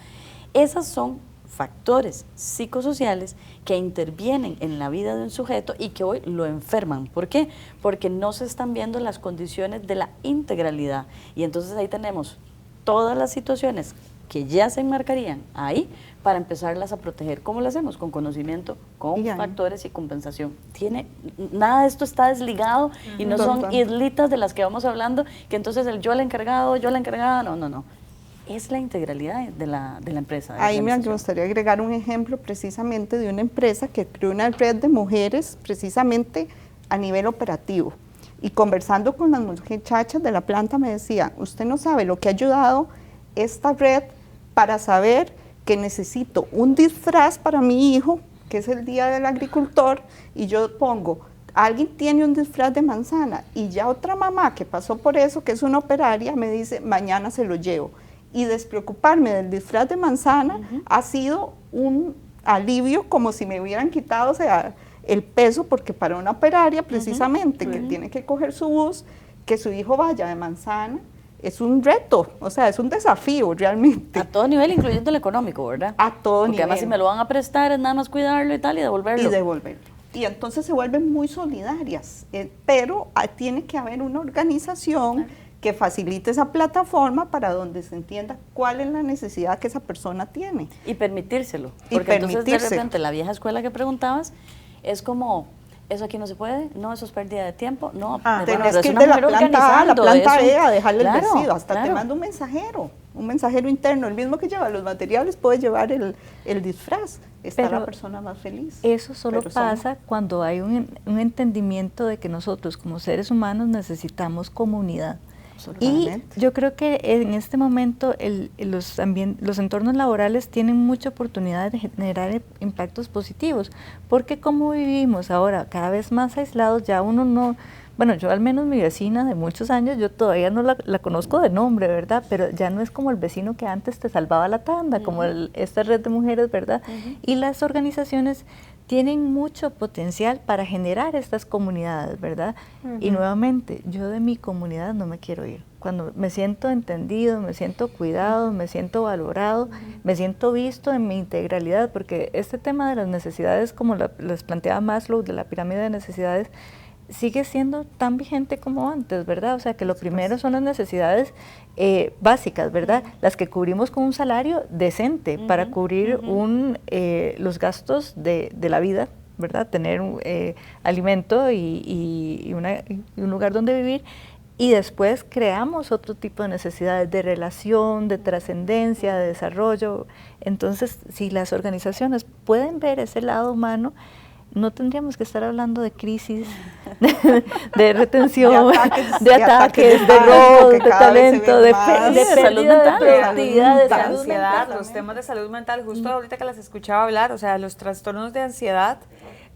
Esos son factores psicosociales que intervienen en la vida de un sujeto y que hoy lo enferman. ¿Por qué? Porque no se están viendo las condiciones de la integralidad. Y entonces ahí tenemos todas las situaciones que ya se enmarcarían ahí para empezarlas a proteger. ¿Cómo lo hacemos? Con conocimiento, con factores y compensación. Nada de esto está desligado y no son islitas de las que vamos hablando, que entonces yo la encargada, no. Es la integralidad de la empresa. Ahí me gustaría agregar un ejemplo precisamente de una empresa que creó una red de mujeres precisamente a nivel operativo. Y conversando con las muchachas de la planta me decían, usted no sabe lo que ha ayudado esta red para saber que necesito un disfraz para mi hijo, que es el Día del Agricultor, y yo pongo, alguien tiene un disfraz de manzana, y ya otra mamá que pasó por eso, que es una operaria, me dice, mañana se lo llevo. Y despreocuparme del disfraz de manzana ha sido un alivio, como si me hubieran quitado, o sea, el peso, porque para una operaria precisamente, que tiene que coger su bus, que su hijo vaya de manzana, es un reto, o sea, es un desafío realmente. A todo nivel, incluyendo el económico, ¿verdad? A todo nivel. Porque además si me lo van a prestar es nada más cuidarlo y tal y devolverlo. Y entonces se vuelven muy solidarias, pero tiene que haber una organización que facilite esa plataforma para donde se entienda cuál es la necesidad que esa persona tiene. Y permitírselo. Porque entonces de repente la vieja escuela que preguntabas es como eso aquí no se puede, no, eso es pérdida de tiempo, no. Tenés que ir una de la mujer planta A a la organizando, planta eso. B a dejarle el Claro, vestido, hasta te claro. manda un mensajero interno, el mismo que lleva los materiales puede llevar el disfraz, está Pero la persona más feliz. Eso solo Pero son- pasa cuando hay un entendimiento de que nosotros como seres humanos necesitamos comunidad. Y Absolutamente. yo creo que en este momento los entornos laborales tienen mucha oportunidad de generar impactos positivos, porque como vivimos ahora cada vez más aislados, ya uno no, bueno, yo al menos mi vecina de muchos años, yo todavía no la conozco de nombre, ¿verdad? Pero ya no es como el vecino que antes te salvaba la tanda, como esta red de mujeres, ¿verdad? Y las organizaciones tienen mucho potencial para generar estas comunidades, ¿verdad? Y nuevamente, yo de mi comunidad no me quiero ir. Cuando me siento entendido, me siento cuidado, me siento valorado, me siento visto en mi integralidad, porque este tema de las necesidades, como les planteaba Maslow, de la pirámide de necesidades, sigue siendo tan vigente como antes, ¿verdad? O sea, que lo primero son las necesidades básicas, ¿verdad? Las que cubrimos con un salario decente para cubrir los gastos de la vida, ¿verdad? Tener alimento y un lugar donde vivir. Y después creamos otro tipo de necesidades de relación, de trascendencia, de desarrollo. Entonces, si las organizaciones pueden ver ese lado humano, no tendríamos que estar hablando de crisis, de retención, de ataques, de robo, de talento, de salud mental, de productividad, de de salud ansiedad, mental. los temas de salud mental, justo ahorita que las escuchaba hablar, o sea, los trastornos de ansiedad,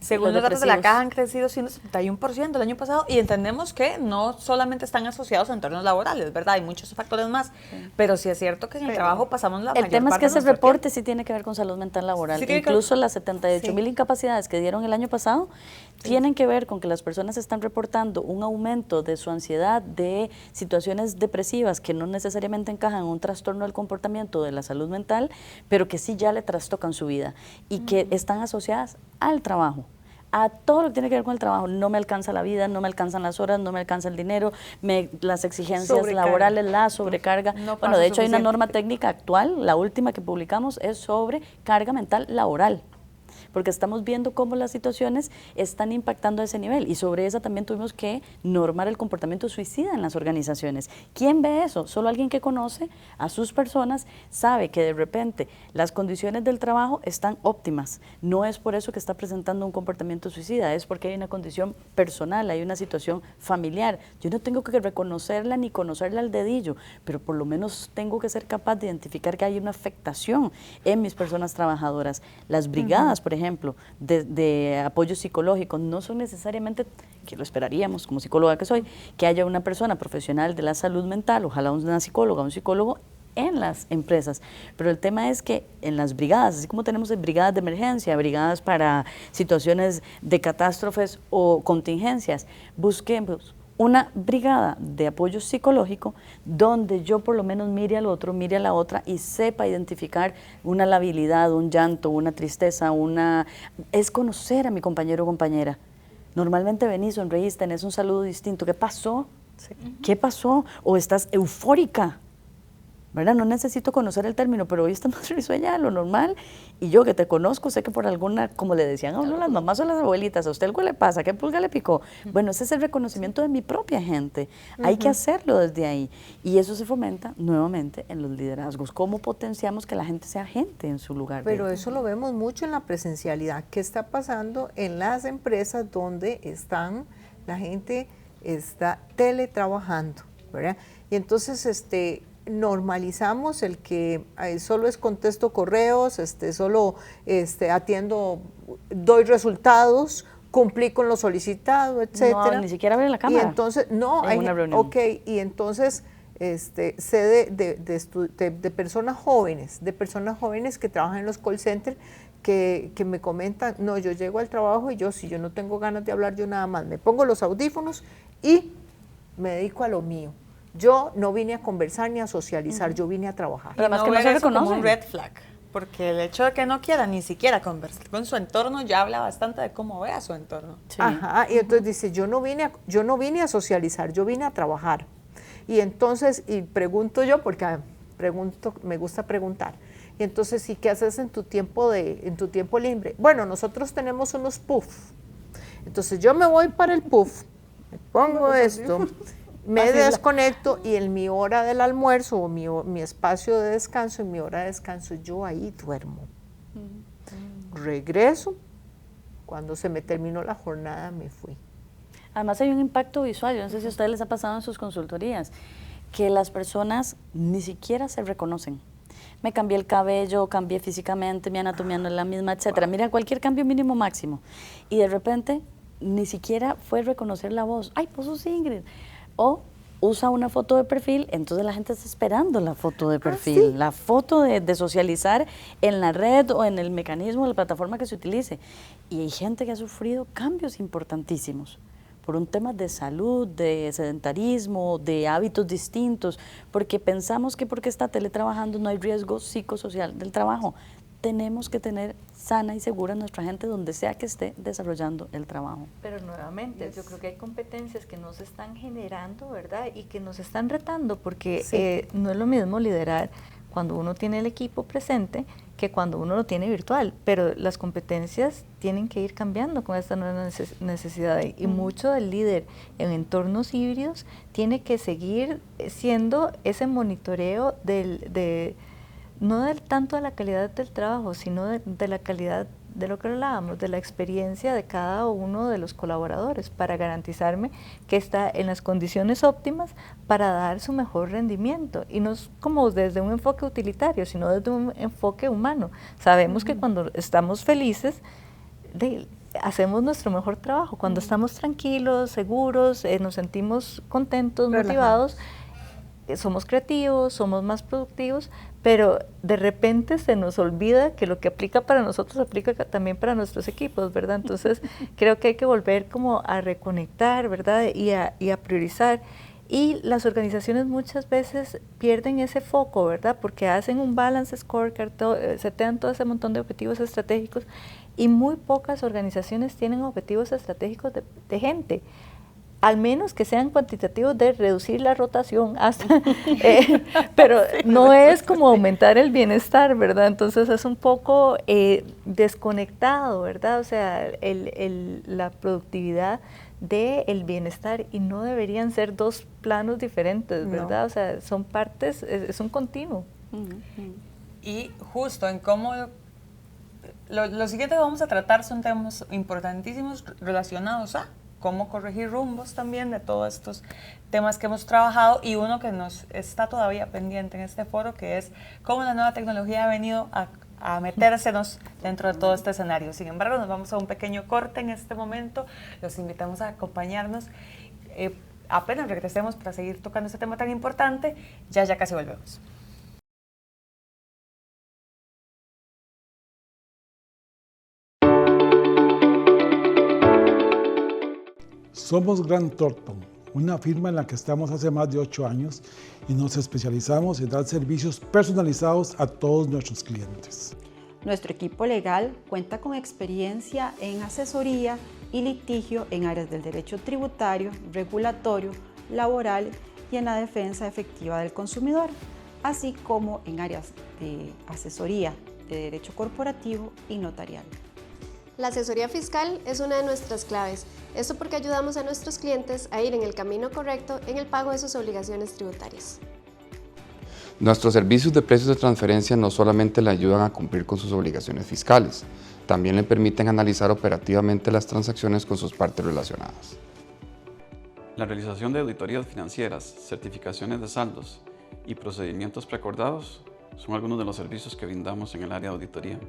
según los datos de la depresivos. caja, han crecido 171% el año pasado, y entendemos que no solamente están asociados a entornos laborales, ¿verdad? Hay muchos factores más, pero sí es cierto que en el trabajo pasamos la El mayor tema es parte que de ese nuestro reporte sí tiene que ver con salud mental laboral. Sí tiene que- Incluso las 78,000 incapacidades que dieron el año pasado tienen que ver con que las personas están reportando un aumento de su ansiedad, de situaciones depresivas que no necesariamente encajan en un trastorno del comportamiento de la salud mental, pero que sí ya le trastocan su vida y que están asociadas al trabajo. A todo lo que tiene que ver con el trabajo. No me alcanza la vida, no me alcanzan las horas, no me alcanza el dinero, las exigencias Sobrecarga. laborales, la sobrecarga. No Bueno, pasa de hecho hay una suficiente. norma técnica actual, la última que publicamos es sobre carga mental laboral, porque estamos viendo cómo las situaciones están impactando a ese nivel y sobre esa también tuvimos que normar el comportamiento suicida en las organizaciones. ¿Quién ve eso? Solo alguien que conoce a sus personas sabe que de repente las condiciones del trabajo están óptimas. No es por eso que está presentando un comportamiento suicida, es porque hay una condición personal, hay una situación familiar. Yo no tengo que reconocerla ni conocerla al dedillo, pero por lo menos tengo que ser capaz de identificar que hay una afectación en mis personas trabajadoras. Las brigadas, por ejemplo, de apoyo psicológico, no son necesariamente, que lo esperaríamos como psicóloga que soy, que haya una persona profesional de la salud mental, ojalá una psicóloga, un psicólogo en las empresas, pero el tema es que en las brigadas, así como tenemos brigadas de emergencia, brigadas para situaciones de catástrofes o contingencias, busquemos una brigada de apoyo psicológico donde yo por lo menos mire al otro, mire a la otra y sepa identificar una labilidad, un llanto, una tristeza, es conocer a mi compañero o compañera. Normalmente venís, sonreís, tenés un saludo distinto. ¿Qué pasó? ¿Qué pasó? O estás eufórica, ¿verdad? No necesito conocer el término, pero hoy estás más risueña de lo normal. Y yo que te conozco, sé que por alguna, como le decían a uno las mamás o las abuelitas, ¿a usted algo le pasa? ¿Qué pulga le picó? Bueno, ese es el reconocimiento de mi propia gente. Hay que hacerlo desde ahí. Y eso se fomenta nuevamente en los liderazgos. ¿Cómo potenciamos que la gente sea gente en su lugar? Pero eso lo vemos mucho en la presencialidad. ¿Qué está pasando en las empresas donde la gente está teletrabajando, ¿verdad? Y entonces normalizamos el que solo contesto correos, solo atiendo, doy resultados, cumplí con lo solicitado, etcétera. No, ni siquiera abre la cámara. Y entonces, no, en una reunión. ok, y entonces sé de personas jóvenes, que trabajan en los call centers, que me comentan, no, yo llego al trabajo y si yo no tengo ganas de hablar, yo nada más me pongo los audífonos y me dedico a lo mío. Yo no vine a conversar ni a socializar, yo vine a trabajar. Pero además no que no ver se eso reconoce como un red flag, porque el hecho de que no quiera ni siquiera conversar con su entorno ya habla bastante de cómo ve a su entorno. Sí. Ajá, y entonces dice, yo no vine a socializar, yo vine a trabajar. Y entonces, pregunto yo, porque me gusta preguntar. Y entonces, ¿y qué haces en tu tiempo libre? Bueno, nosotros tenemos unos puff. Entonces yo me voy para el puff, me pongo esto, me desconecto y en mi hora del almuerzo o mi espacio de descanso, en mi hora de descanso, yo ahí duermo. Regreso, cuando se me terminó la jornada me fui. Además hay un impacto visual, yo no sé si a ustedes les ha pasado en sus consultorías, que las personas ni siquiera se reconocen. Me cambié el cabello, cambié físicamente, mi anatomía no es la misma, etcétera. Mira, cualquier cambio mínimo máximo. Y de repente ni siquiera fue reconocer la voz. ¡Ay, vos sos Ingrid! O usa una foto de perfil, entonces la gente está esperando la foto de perfil, la foto de socializar en la red o en el mecanismo, la plataforma que se utilice. Y hay gente que ha sufrido cambios importantísimos por un tema de salud, de sedentarismo, de hábitos distintos, porque pensamos que porque está teletrabajando no hay riesgo psicosocial del trabajo. Tenemos que tener sana y segura nuestra gente donde sea que esté desarrollando el trabajo. Pero nuevamente, yo creo que hay competencias que nos están generando, ¿verdad? Y que nos están retando, porque no es lo mismo liderar cuando uno tiene el equipo presente que cuando uno lo tiene virtual, pero las competencias tienen que ir cambiando con esta nueva necesidad y mucho del líder en entornos híbridos tiene que seguir siendo ese monitoreo no tanto de la calidad del trabajo, sino de la calidad de lo que hablábamos, de la experiencia de cada uno de los colaboradores para garantizarme que está en las condiciones óptimas para dar su mejor rendimiento. Y no es como desde un enfoque utilitario, sino desde un enfoque humano. Sabemos que cuando estamos felices, hacemos nuestro mejor trabajo. Cuando estamos tranquilos, seguros, nos sentimos contentos, motivados, somos creativos, somos más productivos, pero de repente se nos olvida que lo que aplica para nosotros aplica también para nuestros equipos, ¿verdad? Entonces creo que hay que volver como a reconectar, ¿verdad? Y a priorizar. Y las organizaciones muchas veces pierden ese foco, ¿verdad? Porque hacen un balance scorecard, setean todo ese montón de objetivos estratégicos y muy pocas organizaciones tienen objetivos estratégicos de gente. Al menos que sean cuantitativos de reducir la rotación hasta, pero no es como aumentar el bienestar, ¿verdad? Entonces es un poco desconectado, ¿verdad? O sea, la productividad del bienestar y no deberían ser dos planos diferentes, ¿verdad? No. O sea, son partes, es un continuo. Y justo en cómo lo siguiente que vamos a tratar son temas importantísimos relacionados a cómo corregir rumbos también de todos estos temas que hemos trabajado y uno que nos está todavía pendiente en este foro, que es cómo la nueva tecnología ha venido a metérsenos dentro de todo este escenario. Sin embargo, nos vamos a un pequeño corte en este momento, los invitamos a acompañarnos, apenas regresemos para seguir tocando este tema tan importante, ya casi volvemos. Somos Grant Thornton, una firma en la que estamos hace más de 8 años y nos especializamos en dar servicios personalizados a todos nuestros clientes. Nuestro equipo legal cuenta con experiencia en asesoría y litigio en áreas del derecho tributario, regulatorio, laboral y en la defensa efectiva del consumidor, así como en áreas de asesoría de derecho corporativo y notarial. La asesoría fiscal es una de nuestras claves. Esto porque ayudamos a nuestros clientes a ir en el camino correcto en el pago de sus obligaciones tributarias. Nuestros servicios de precios de transferencia no solamente le ayudan a cumplir con sus obligaciones fiscales, también le permiten analizar operativamente las transacciones con sus partes relacionadas. La realización de auditorías financieras, certificaciones de saldos y procedimientos preacordados son algunos de los servicios que brindamos en el área de auditoría.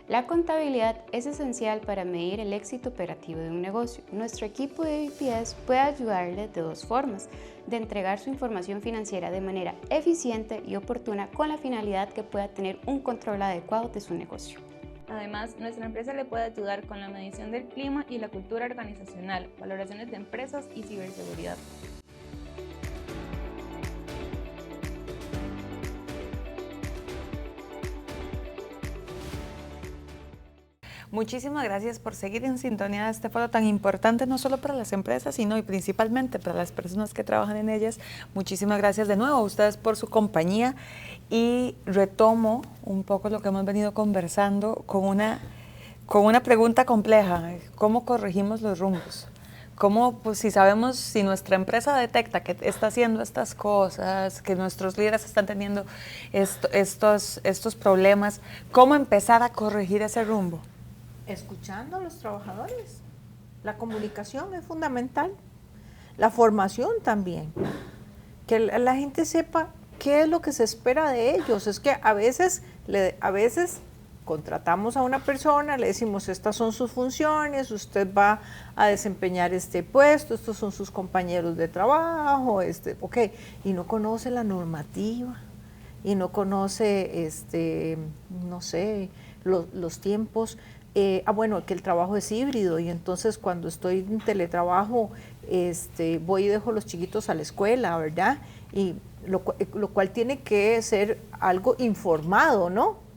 La contabilidad es esencial para medir el éxito operativo de un negocio. Nuestro equipo de IPS puede ayudarle de dos formas: de entregar su información financiera de manera eficiente y oportuna con la finalidad que pueda tener un control adecuado de su negocio. Además, nuestra empresa le puede ayudar con la medición del clima y la cultura organizacional, valoraciones de empresas y ciberseguridad. Muchísimas gracias por seguir en sintonía de este foro tan importante, no solo para las empresas, sino y principalmente para las personas que trabajan en ellas. Muchísimas gracias de nuevo a ustedes por su compañía y retomo un poco lo que hemos venido conversando con con una pregunta compleja, ¿cómo corregimos los rumbos? ¿Cómo, pues, si sabemos, si nuestra empresa detecta que está haciendo estas cosas, que nuestros líderes están teniendo estos problemas, cómo empezar a corregir ese rumbo? Escuchando a los trabajadores. La comunicación es fundamental. La formación también. Que la gente sepa qué es lo que se espera de ellos. Es que a veces contratamos a una persona, le decimos, estas son sus funciones, usted va a desempeñar este puesto, estos son sus compañeros de trabajo, y no conoce la normativa, y no conoce, no sé, los tiempos. Bueno, que el trabajo es híbrido, y entonces cuando estoy en teletrabajo, voy y dejo los chiquitos a la escuela, ¿verdad? Y lo cual tiene que ser algo informado, ¿no?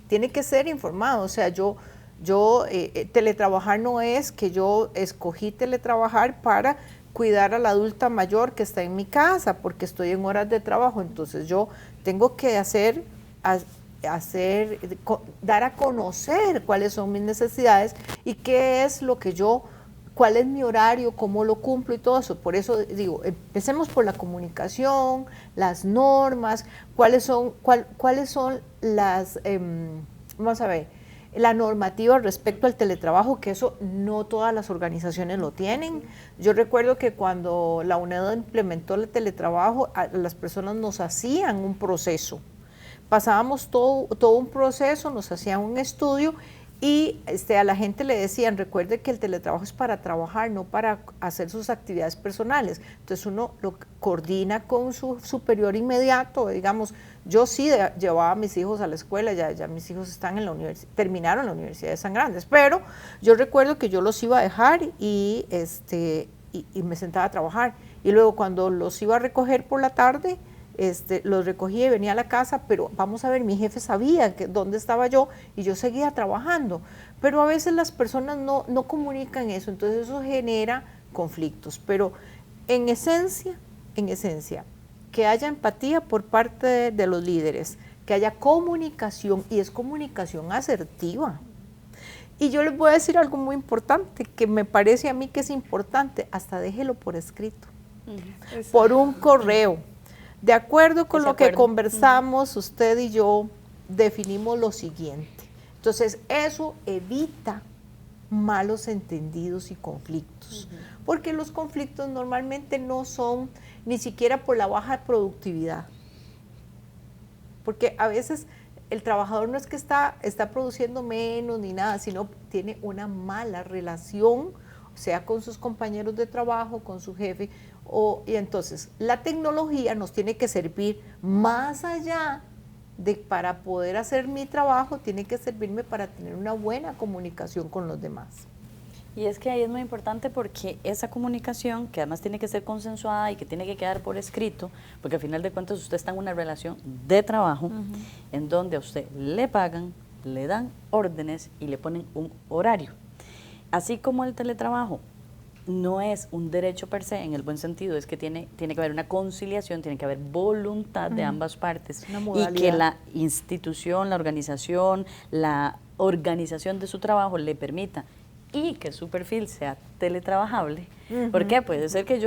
Tiene que ser informado, o sea, teletrabajar no es que yo escogí teletrabajar para cuidar a la adulta mayor que está en mi casa porque estoy en horas de trabajo, entonces yo tengo que dar a conocer cuáles son mis necesidades y qué es lo que cuál es mi horario, cómo lo cumplo y todo eso. Por eso digo, empecemos por la comunicación, las normas, cuáles son las, vamos a ver, la normativa respecto al teletrabajo, que eso no todas las organizaciones lo tienen. Yo recuerdo que cuando la UNED implementó el teletrabajo, las personas nos hacían un proceso. Pasábamos todo un proceso, nos hacían un estudio y a la gente le decían, recuerde que el teletrabajo es para trabajar, no para hacer sus actividades personales. Entonces uno lo coordina con su superior inmediato, digamos, yo sí llevaba a mis hijos a la escuela, ya mis hijos están en la universidad, terminaron la Universidad de San Grandes, pero yo recuerdo que yo los iba a dejar y me sentaba a trabajar. Y luego cuando los iba a recoger por la tarde, los recogía y venía a la casa, pero vamos a ver, mi jefe sabía dónde estaba yo y yo seguía trabajando, pero a veces las personas no comunican eso, entonces eso genera conflictos, pero en esencia, que haya empatía por parte de los líderes, que haya comunicación, y es comunicación asertiva. Y yo les voy a decir algo muy importante, que me parece a mí que es importante, hasta déjelo por escrito, por un correo. De acuerdo con lo que conversamos, usted y yo definimos lo siguiente. Entonces, eso evita malos entendidos y conflictos, porque los conflictos normalmente no son ni siquiera por la baja productividad, porque a veces el trabajador no es que está produciendo menos ni nada, sino tiene una mala relación, sea con sus compañeros de trabajo, con su jefe, y entonces la tecnología nos tiene que servir más allá para poder hacer mi trabajo, tiene que servirme para tener una buena comunicación con los demás. Y es que ahí es muy importante porque esa comunicación, que además tiene que ser consensuada y que tiene que quedar por escrito, porque al final de cuentas usted está en una relación de trabajo en donde a usted le pagan, le dan órdenes y le ponen un horario. Así como el teletrabajo no es un derecho per se, en el buen sentido, es que tiene que haber una conciliación, tiene que haber voluntad de ambas partes y que la institución, la organización de su trabajo le permita y que su perfil sea teletrabajable. ¿Por qué? Puede ser que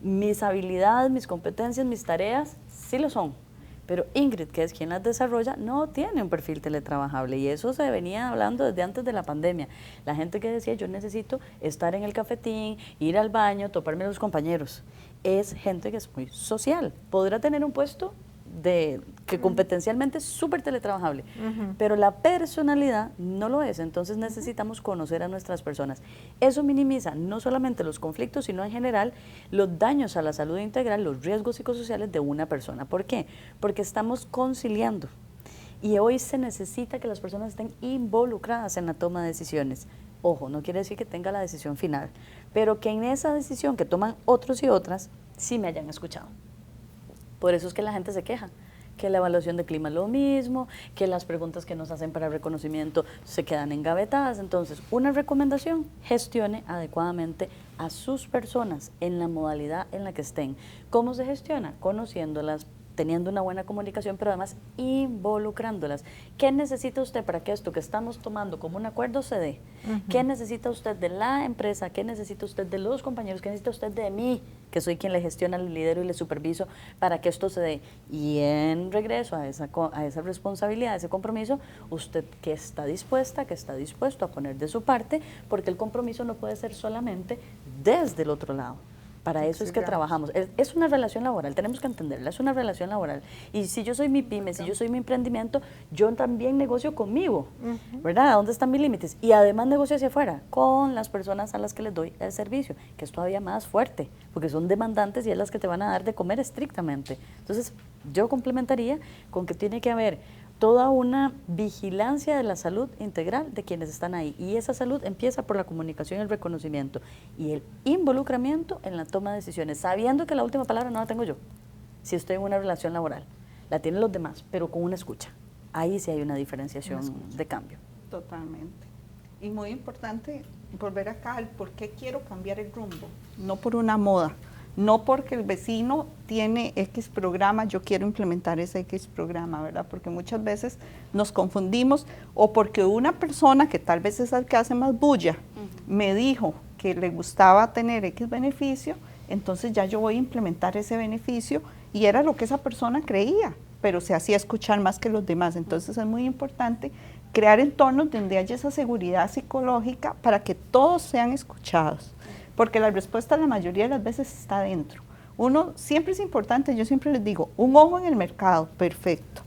mis habilidades, mis competencias, mis tareas, sí lo son, pero Ingrid, que es quien las desarrolla, no tiene un perfil teletrabajable, y eso se venía hablando desde antes de la pandemia. La gente que decía, yo necesito estar en el cafetín, ir al baño, toparme a los compañeros, es gente que es muy social, podrá tener un puesto que competencialmente es súper teletrabajable, pero la personalidad no lo es, entonces necesitamos conocer a nuestras personas. Eso minimiza no solamente los conflictos, sino en general los daños a la salud integral, los riesgos psicosociales de una persona. ¿Por qué? Porque estamos conciliando y hoy se necesita que las personas estén involucradas en la toma de decisiones. Ojo, no quiere decir que tenga la decisión final, pero que en esa decisión que toman otros y otras, sí me hayan escuchado. Por eso es que la gente se queja, que la evaluación de clima es lo mismo, que las preguntas que nos hacen para reconocimiento se quedan engavetadas. Entonces, una recomendación, gestione adecuadamente a sus personas en la modalidad en la que estén. ¿Cómo se gestiona? Conociéndolas, teniendo una buena comunicación, pero además involucrándolas. ¿Qué necesita usted para que esto que estamos tomando como un acuerdo se dé? ¿Qué necesita usted de la empresa? ¿Qué necesita usted de los compañeros? ¿Qué necesita usted de mí, que soy quien le gestiona, le lidero y le superviso para que esto se dé? Y en regreso a esa responsabilidad, a ese compromiso, usted que está dispuesta, que está dispuesto a poner de su parte, porque el compromiso no puede ser solamente desde el otro lado. Para eso es que trabajamos. Es una relación laboral, tenemos que entenderla, es una relación laboral. Y si yo soy mi pyme, si yo soy mi emprendimiento, yo también negocio conmigo, ¿verdad? ¿Dónde están mis límites? Y además negocio hacia afuera, con las personas a las que les doy el servicio, que es todavía más fuerte, porque son demandantes y es las que te van a dar de comer estrictamente. Entonces, yo complementaría con que tiene que haber toda una vigilancia de la salud integral de quienes están ahí. Y esa salud empieza por la comunicación y el reconocimiento y el involucramiento en la toma de decisiones, sabiendo que la última palabra no la tengo yo, si estoy en una relación laboral. La tienen los demás, pero con una escucha. Ahí sí hay una diferenciación de cambio. Totalmente. Y muy importante volver acá al por qué quiero cambiar el rumbo, no por una moda. No porque el vecino tiene X programa, yo quiero implementar ese X programa, ¿verdad? Porque muchas veces nos confundimos, o porque una persona que tal vez es el que hace más bulla, me dijo que le gustaba tener X beneficio, entonces ya yo voy a implementar ese beneficio, y era lo que esa persona creía, pero se hacía escuchar más que los demás. Entonces es muy importante crear entornos donde haya esa seguridad psicológica para que todos sean escuchados. Porque la respuesta la mayoría de las veces está adentro. Uno, siempre es importante, yo siempre les digo, un ojo en el mercado, perfecto,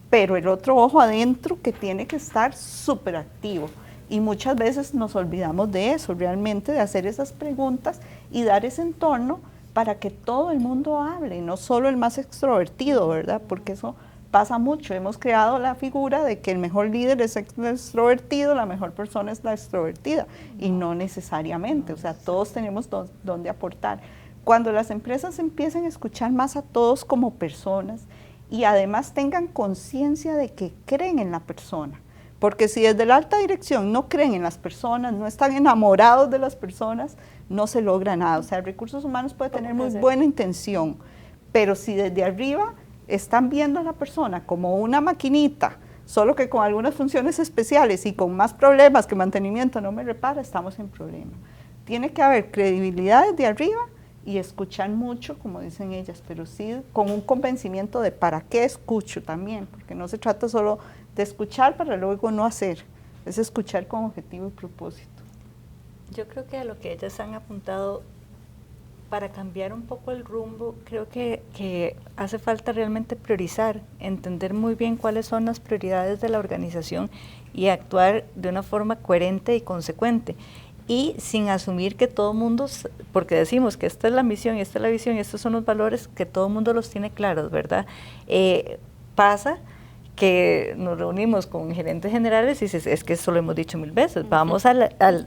pero el otro ojo adentro que tiene que estar súper activo. Y muchas veces nos olvidamos de eso, realmente de hacer esas preguntas y dar ese entorno para que todo el mundo hable, no solo el más extrovertido, ¿verdad? Porque eso pasa mucho. Hemos creado la figura de que el mejor líder es el extrovertido, la mejor persona es la extrovertida, y no necesariamente, o sea, todos tenemos donde aportar. Cuando las empresas empiecen a escuchar más a todos como personas y además tengan conciencia de que creen en la persona, porque si desde la alta dirección no creen en las personas, no están enamorados de las personas, no se logra nada. O sea, recursos humanos puede tener muy buena intención, pero si desde arriba están viendo a la persona como una maquinita, solo que con algunas funciones especiales y con más problemas que mantenimiento no me repara, estamos en problema. Tiene que haber credibilidad desde arriba y escuchar mucho, como dicen ellas, pero sí con un convencimiento de para qué escucho también, porque no se trata solo de escuchar para luego no hacer, es escuchar con objetivo y propósito. Yo creo que a lo que ellas han apuntado, para cambiar un poco el rumbo, creo que hace falta realmente priorizar, entender muy bien cuáles son las prioridades de la organización y actuar de una forma coherente y consecuente. Y sin asumir que todo el mundo, porque decimos que esta es la misión y esta es la visión y estos son los valores, que todo el mundo los tiene claros, ¿verdad? Pasa que nos reunimos con gerentes generales y dices, es que eso lo hemos dicho 1000 veces, vamos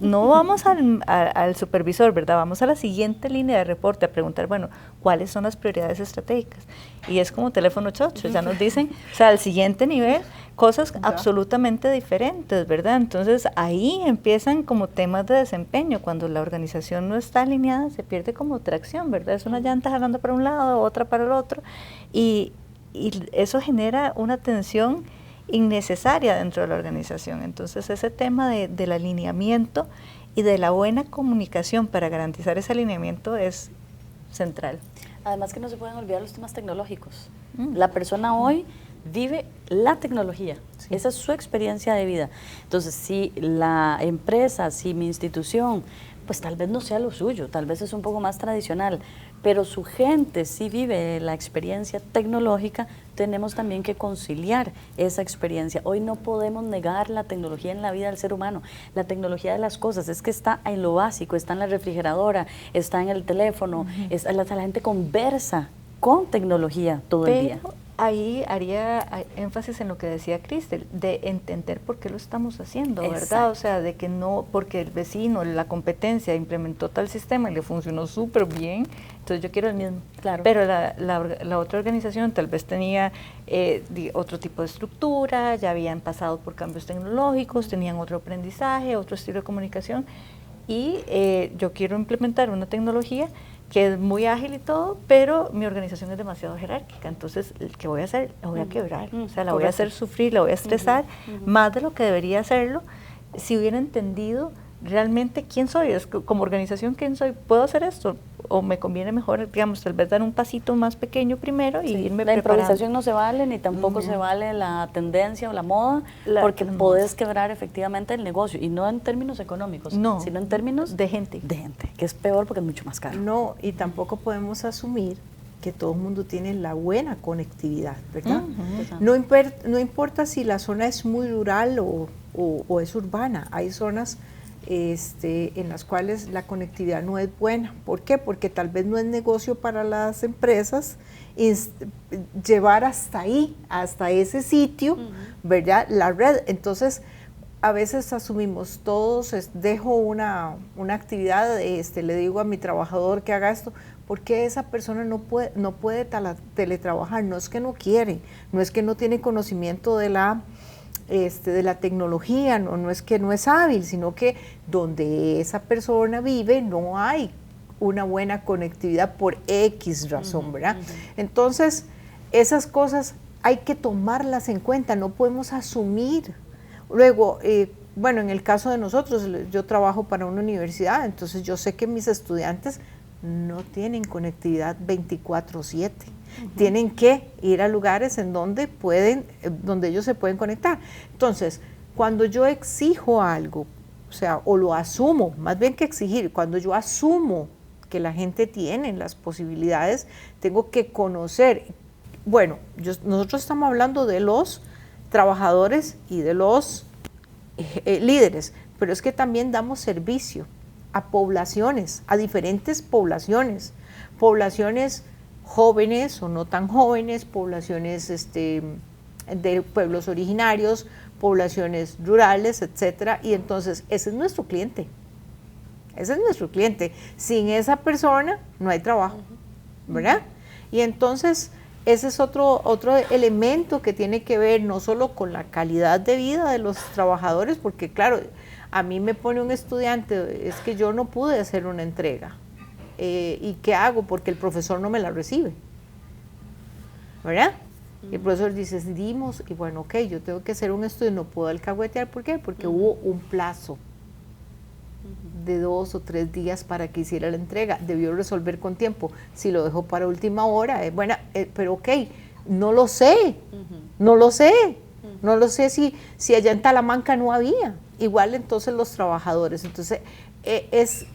no vamos al supervisor, ¿verdad? Vamos a la siguiente línea de reporte a preguntar, bueno, ¿cuáles son las prioridades estratégicas? Y es como teléfono chocho, ya nos dicen, o sea, al siguiente nivel, cosas absolutamente diferentes, ¿verdad? Entonces ahí empiezan como temas de desempeño, cuando la organización no está alineada, se pierde como tracción, ¿verdad? Es una llanta jalando para un lado, otra para el otro, y eso genera una tensión innecesaria dentro de la organización. Entonces ese tema del alineamiento y de la buena comunicación para garantizar ese alineamiento es central. Además que no se pueden olvidar los temas tecnológicos. La persona hoy vive la tecnología, esa es su experiencia de vida. Entonces si la empresa, si mi institución, pues tal vez no sea lo suyo, tal vez es un poco más tradicional, pero su gente sí vive la experiencia tecnológica, tenemos también que conciliar esa experiencia. Hoy no podemos negar la tecnología en la vida del ser humano, la tecnología de las cosas, es que está en lo básico, está en la refrigeradora, está en el teléfono, la gente conversa con tecnología todo el día. Ahí haría énfasis en lo que decía Cristel, de entender por qué lo estamos haciendo, ¿verdad? Exacto. O sea, de que no, porque el vecino, la competencia implementó tal sistema y le funcionó súper bien, entonces yo quiero el mismo. Claro. Pero la otra organización tal vez tenía otro tipo de estructura, ya habían pasado por cambios tecnológicos, tenían otro aprendizaje, otro estilo de comunicación, y yo quiero implementar una tecnología que es muy ágil y todo, pero mi organización es demasiado jerárquica, entonces, ¿qué voy a hacer? La voy a quebrar, o sea, la voy a hacer sufrir, la voy a estresar, más de lo que debería hacerlo, si hubiera entendido realmente quién soy, como organización quién soy, ¿puedo hacer esto? O me conviene mejor, digamos, tal vez dar un pasito más pequeño primero y irme la preparando. improvisación no se vale, ni tampoco se vale la tendencia o la moda, porque podés quebrar efectivamente el negocio, y no en términos económicos, sino en términos de gente, que es peor porque es mucho más caro. No, y tampoco podemos asumir que todo el mundo tiene la buena conectividad, ¿verdad? No importa si la zona es muy rural o es urbana, hay zonas en las cuales la conectividad no es buena. ¿Por qué? Porque tal vez no es negocio para las empresas llevar hasta ahí, hasta ese sitio, ¿verdad? La red. Entonces, a veces asumimos todos, dejo una actividad, le digo a mi trabajador que haga esto, porque esa persona no puede teletrabajar, no es que no quiere, no es que no tiene conocimiento de la tecnología, no es que no es hábil, sino que donde esa persona vive no hay una buena conectividad por X razón, ¿verdad? Entonces, esas cosas hay que tomarlas en cuenta, no podemos asumir. Luego, bueno, en el caso de nosotros, yo trabajo para una universidad, entonces yo sé que mis estudiantes no tienen conectividad 24/7. Tienen que ir a lugares en donde ellos se pueden conectar. Entonces, cuando yo exijo algo, o lo asumo, más bien que exigir, cuando yo asumo que la gente tiene las posibilidades, tengo que conocer. Bueno, nosotros estamos hablando de los trabajadores y de los líderes, pero es que también damos servicio a poblaciones, a diferentes poblaciones jóvenes o no tan jóvenes, poblaciones de pueblos originarios, poblaciones rurales, etcétera, y entonces ese es nuestro cliente. Sin esa persona no hay trabajo, ¿verdad? Y entonces ese es otro elemento que tiene que ver no solo con la calidad de vida de los trabajadores, porque claro, a mí me pone un estudiante, es que yo no pude hacer una entrega. ¿Y qué hago? Porque el profesor no me la recibe, ¿verdad? Y el profesor dice, dimos, y bueno, ok, yo tengo que hacer un estudio, no puedo alcahuetear, ¿por qué? Porque hubo un plazo de 2 o 3 días para que hiciera la entrega, debió resolver con tiempo, si lo dejó para última hora, pero ok, no lo sé si allá en Talamanca no había, igual entonces los trabajadores, entonces es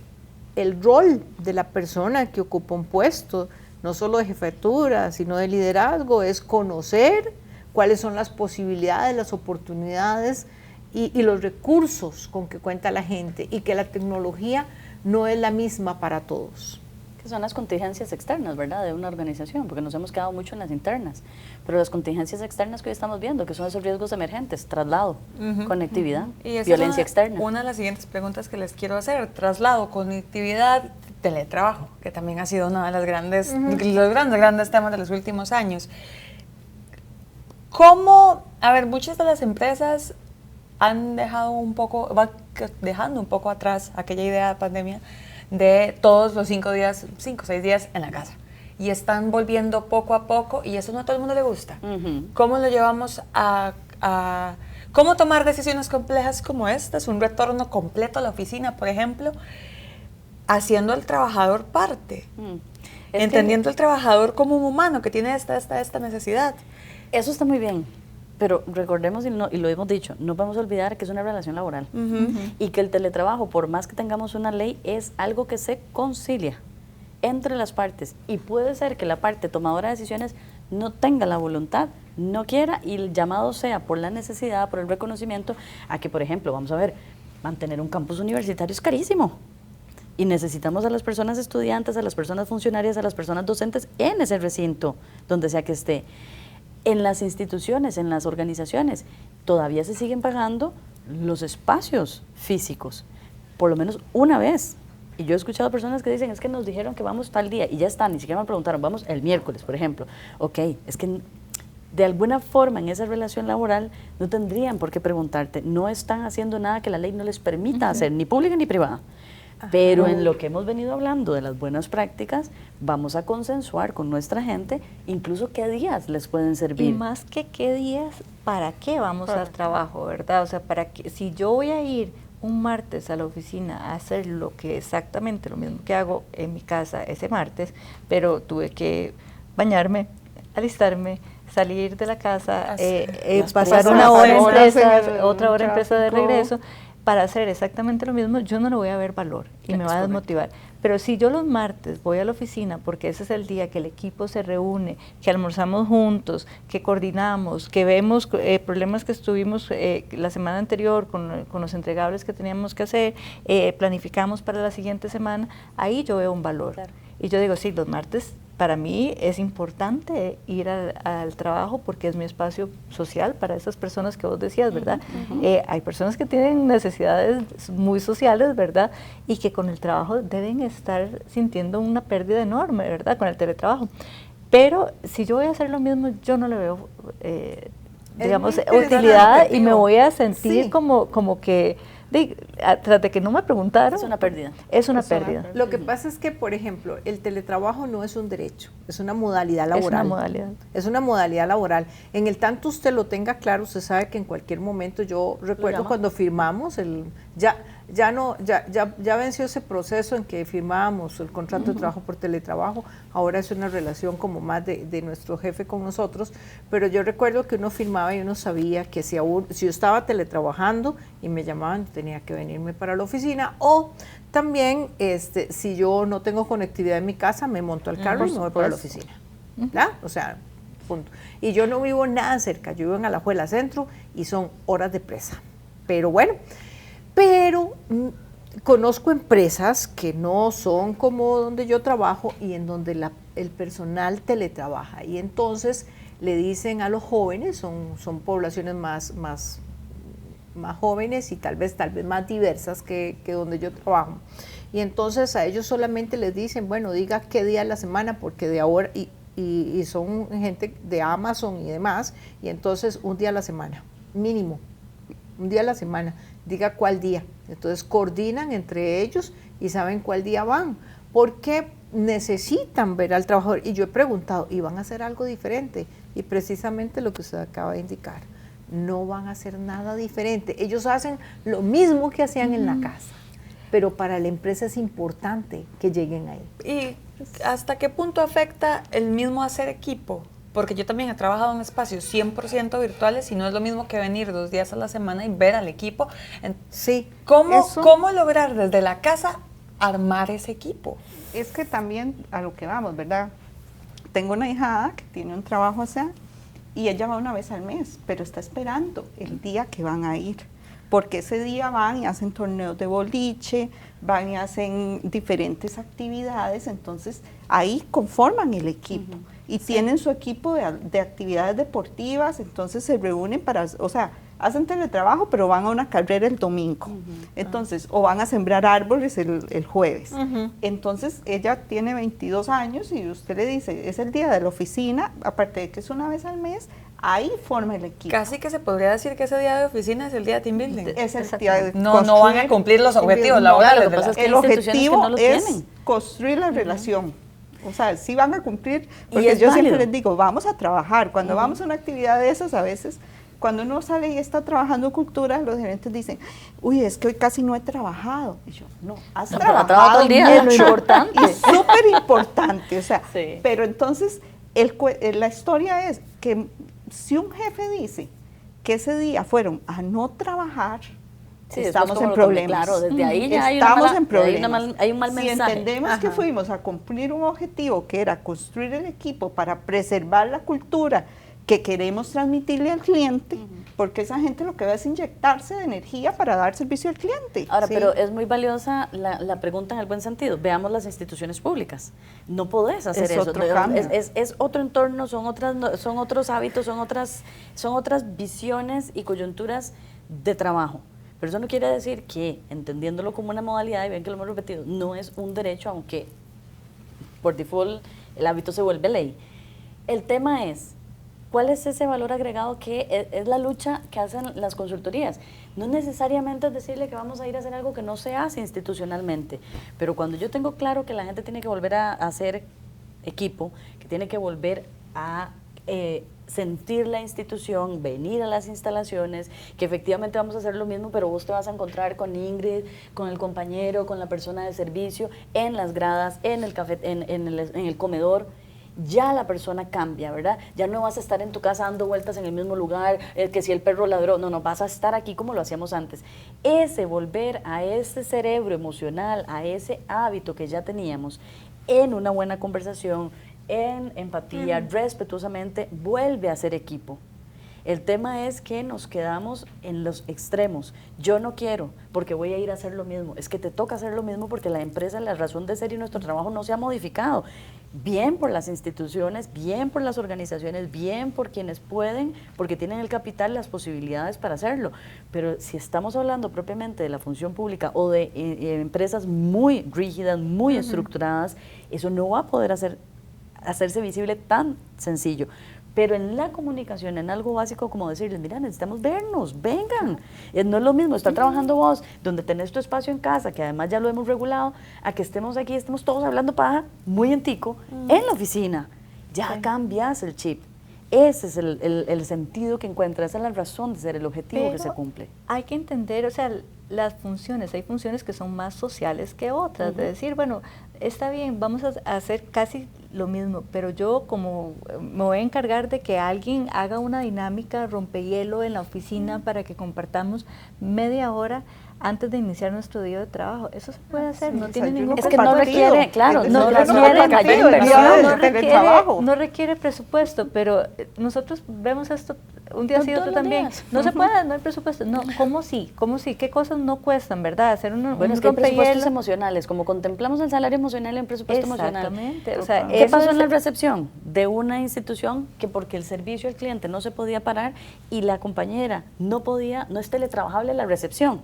el rol de la persona que ocupa un puesto, no solo de jefatura, sino de liderazgo, es conocer cuáles son las posibilidades, las oportunidades y los recursos con que cuenta la gente, y que la tecnología no es la misma para todos. Que son las contingencias externas, ¿verdad?, de una organización, porque nos hemos quedado mucho en las internas, pero las contingencias externas que hoy estamos viendo, que son esos riesgos emergentes, traslado, conectividad, y violencia externa. Una de las siguientes preguntas que les quiero hacer: traslado, conectividad, teletrabajo, que también ha sido uno de los grandes temas de los últimos años. ¿Cómo? A ver, muchas de las empresas han dejando un poco atrás aquella idea de pandemia de todos los 5 o 6 días en la casa, y están volviendo poco a poco, y eso no a todo el mundo le gusta. ¿Cómo lo llevamos a cómo tomar decisiones complejas como estas, un retorno completo a la oficina, por ejemplo, haciendo al trabajador parte, entendiendo al trabajador como un humano que tiene esta necesidad? Eso está muy bien, pero recordemos, y lo hemos dicho, no vamos a olvidar que es una relación laboral, y que el teletrabajo, por más que tengamos una ley, es algo que se concilia entre las partes, y puede ser que la parte tomadora de decisiones no tenga la voluntad, no quiera, y el llamado sea por la necesidad, por el reconocimiento, a que, por ejemplo, vamos a ver, mantener un campus universitario es carísimo, y necesitamos a las personas estudiantes, a las personas funcionarias, a las personas docentes en ese recinto, donde sea que esté. En las instituciones, en las organizaciones, todavía se siguen pagando los espacios físicos, por lo menos una vez. Y yo he escuchado personas que dicen, es que nos dijeron que vamos tal día, y ya está, ni siquiera me preguntaron, vamos el miércoles, por ejemplo. Ok, es que de alguna forma en esa relación laboral no tendrían por qué preguntarte, no están haciendo nada que la ley no les permita hacer, ni pública ni privada. Pero en lo que hemos venido hablando de las buenas prácticas, vamos a consensuar con nuestra gente incluso qué días les pueden servir. Y más que qué días, ¿para qué vamos al trabajo, verdad? O sea, para que si yo voy a ir un martes a la oficina a hacer exactamente lo mismo que hago en mi casa ese martes, pero tuve que bañarme, alistarme, salir de la casa, pasar una hora en empresa, otra hora en empresa de regreso, para hacer exactamente lo mismo, yo no le voy a ver valor y me va a desmotivar. Pero si yo los martes voy a la oficina, porque ese es el día que el equipo se reúne, que almorzamos juntos, que coordinamos, que vemos problemas que estuvimos la semana anterior con los entregables que teníamos que hacer, planificamos para la siguiente semana, ahí yo veo un valor. Claro. Y yo digo, sí, los martes para mí es importante ir al trabajo porque es mi espacio social para esas personas que vos decías, ¿verdad? Hay personas que tienen necesidades muy sociales, ¿verdad? Y que con el trabajo deben estar sintiendo una pérdida enorme, ¿verdad? Con el teletrabajo. Pero si yo voy a hacer lo mismo, yo no le veo, digamos, utilidad y me voy a sentir como que... tras de que no me preguntaron. Es una pérdida. Es una pérdida. Lo que pasa es que, por ejemplo, el teletrabajo no es un derecho, es una modalidad laboral. Es una modalidad. Es una modalidad laboral. En el tanto usted lo tenga claro, usted sabe que en cualquier momento, yo recuerdo cuando firmamos, ya venció ese proceso en que firmábamos el contrato de trabajo por teletrabajo, ahora es una relación como más de nuestro jefe con nosotros, pero yo recuerdo que uno firmaba y uno sabía que si yo estaba teletrabajando y me llamaban, tenía que venirme para la oficina, o también si yo no tengo conectividad en mi casa, me monto al carro y me voy para la oficina, ¿verdad? O sea, punto. Y yo no vivo nada cerca, yo vivo en Alajuela Centro y son horas de presa, pero bueno. Pero conozco empresas que no son como donde yo trabajo y en donde el personal teletrabaja y entonces le dicen a los jóvenes, son poblaciones más jóvenes y tal vez más diversas que donde yo trabajo, y entonces a ellos solamente les dicen, bueno, diga qué día de la semana porque de ahora, y son gente de Amazon y demás, y entonces un día a la semana, mínimo, un día a la semana, diga cuál día. Entonces coordinan entre ellos y saben cuál día van, porque necesitan ver al trabajador. Y yo he preguntado, ¿y van a hacer algo diferente? Y precisamente lo que usted acaba de indicar, no van a hacer nada diferente. Ellos hacen lo mismo que hacían en la casa, pero para la empresa es importante que lleguen ahí. ¿Y hasta qué punto afecta el mismo hacer equipo? Porque yo también he trabajado en espacios 100% virtuales y no es lo mismo que venir 2 días a la semana y ver al equipo. Sí. ¿Cómo lograr desde la casa armar ese equipo? Es que también a lo que vamos, ¿verdad? Tengo una hijada que tiene un trabajo allá y ella va una vez al mes, pero está esperando el día que van a ir. Porque ese día van y hacen torneos de boliche, van y hacen diferentes actividades, entonces ahí conforman el equipo. Y tienen su equipo de actividades deportivas, entonces se reúnen hacen teletrabajo, pero van a una carrera el domingo, entonces, o van a sembrar árboles el jueves. Entonces, ella tiene 22 años y usted le dice, es el día de la oficina, aparte de que es una vez al mes, ahí forma el equipo. Casi que se podría decir que ese día de oficina es el día de team building. Es el día de no van a cumplir los objetivos laborales. El objetivo es construir la relación. O sea, sí van a cumplir, porque yo siempre les digo, vamos a trabajar. Cuando vamos a una actividad de esas, a veces, cuando uno sale y está trabajando cultura, los gerentes dicen, uy, es que hoy casi no he trabajado. Y yo, no, has trabajado todo el día, es importante. Es súper importante, o sea, pero entonces, la historia es que si un jefe dice que ese día fueron a no trabajar, estamos en problemas. Claro, desde ahí ya estamos en problemas. Hay un mal mensaje. Si entendemos que fuimos a cumplir un objetivo que era construir el equipo para preservar la cultura que queremos transmitirle al cliente, porque esa gente lo que va es inyectarse de energía para dar servicio al cliente. Ahora, pero es muy valiosa la pregunta en el buen sentido. Veamos las instituciones públicas. No podés hacer eso. Es otro entorno, son otros hábitos, son otras visiones y coyunturas de trabajo. Pero eso no quiere decir que, entendiéndolo como una modalidad, y bien que lo hemos repetido, no es un derecho, aunque por default el hábito se vuelve ley. El tema es, ¿cuál es ese valor agregado que es la lucha que hacen las consultorías? No necesariamente es decirle que vamos a ir a hacer algo que no se hace institucionalmente, pero cuando yo tengo claro que la gente tiene que volver a hacer equipo, que tiene que volver a sentir la institución, venir a las instalaciones, que efectivamente vamos a hacer lo mismo, pero vos te vas a encontrar con Ingrid, con el compañero, con la persona de servicio, en las gradas, en el café, en el comedor. Ya la persona cambia, ¿verdad? Ya no vas a estar en tu casa dando vueltas en el mismo lugar, que si el perro ladró, no, vas a estar aquí como lo hacíamos antes. Ese volver a ese cerebro emocional, a ese hábito que ya teníamos, en una buena conversación, en empatía, respetuosamente, vuelve a ser equipo. El tema es que nos quedamos en los extremos. Yo no quiero, porque voy a ir a hacer lo mismo. Es que te toca hacer lo mismo porque la empresa, la razón de ser y nuestro trabajo no se ha modificado. Bien por las instituciones, bien por las organizaciones, bien por quienes pueden, porque tienen el capital, las posibilidades para hacerlo. Pero si estamos hablando propiamente de la función pública o de empresas muy rígidas, muy estructuradas, eso no va a poder hacerse visible tan sencillo. Pero en la comunicación, en algo básico como decirles, mira, necesitamos vernos, vengan. No es lo mismo estar trabajando vos, donde tenés tu espacio en casa, que además ya lo hemos regulado, a que estemos aquí, estemos todos hablando paja, muy en tico, en la oficina. Ya cambias el chip. Ese es el sentido que encuentra, esa es la razón de ser, el objetivo que se cumple. Hay que entender, o sea, las funciones, hay funciones que son más sociales que otras, de decir, bueno, está bien, vamos a hacer casi lo mismo, pero yo como me voy a encargar de que alguien haga una dinámica rompehielo en la oficina para que compartamos media hora antes de iniciar nuestro día de trabajo. Eso se puede hacer, no tiene ningún Es que no requiere, claro, no requiere presupuesto, pero nosotros vemos esto un día sí, otro también. No se puede, no hay presupuesto. No, ¿cómo sí? ¿Qué cosas no cuestan, verdad? Hacer bueno, es que hay presupuestos emocionales, como contemplamos el salario emocional en presupuesto emocional. Exactamente. O sea, ¿qué pasó en la recepción de una institución que porque el servicio al cliente no se podía parar y la compañera no es teletrabajable la recepción?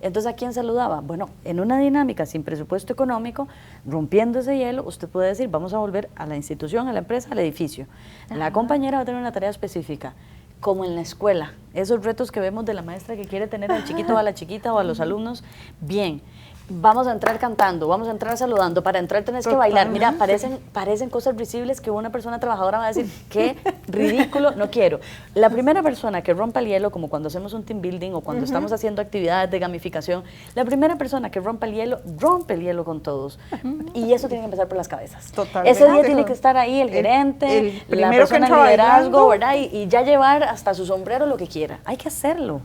Entonces, ¿a quién saludaba? Bueno, en una dinámica sin presupuesto económico, rompiendo ese hielo, usted puede decir, vamos a volver a la institución, a la empresa, al edificio. La compañera va a tener una tarea específica, como en la escuela. Esos retos que vemos de la maestra que quiere tener al chiquito o a la chiquita o a los alumnos, bien. Vamos a entrar cantando, vamos a entrar saludando, para entrar tenés que bailar. Mira, parecen cosas visibles que una persona trabajadora va a decir, qué ridículo, no quiero. La primera persona que rompa el hielo, como cuando hacemos un team building o cuando estamos haciendo actividades de gamificación, la primera persona que rompa el hielo, rompe el hielo con todos. Y eso tiene que empezar por las cabezas. Totalmente. Ese día tiene que estar ahí el gerente, la persona de liderazgo, ¿verdad? Y ya llevar hasta su sombrero lo que quiera. Hay que hacerlo.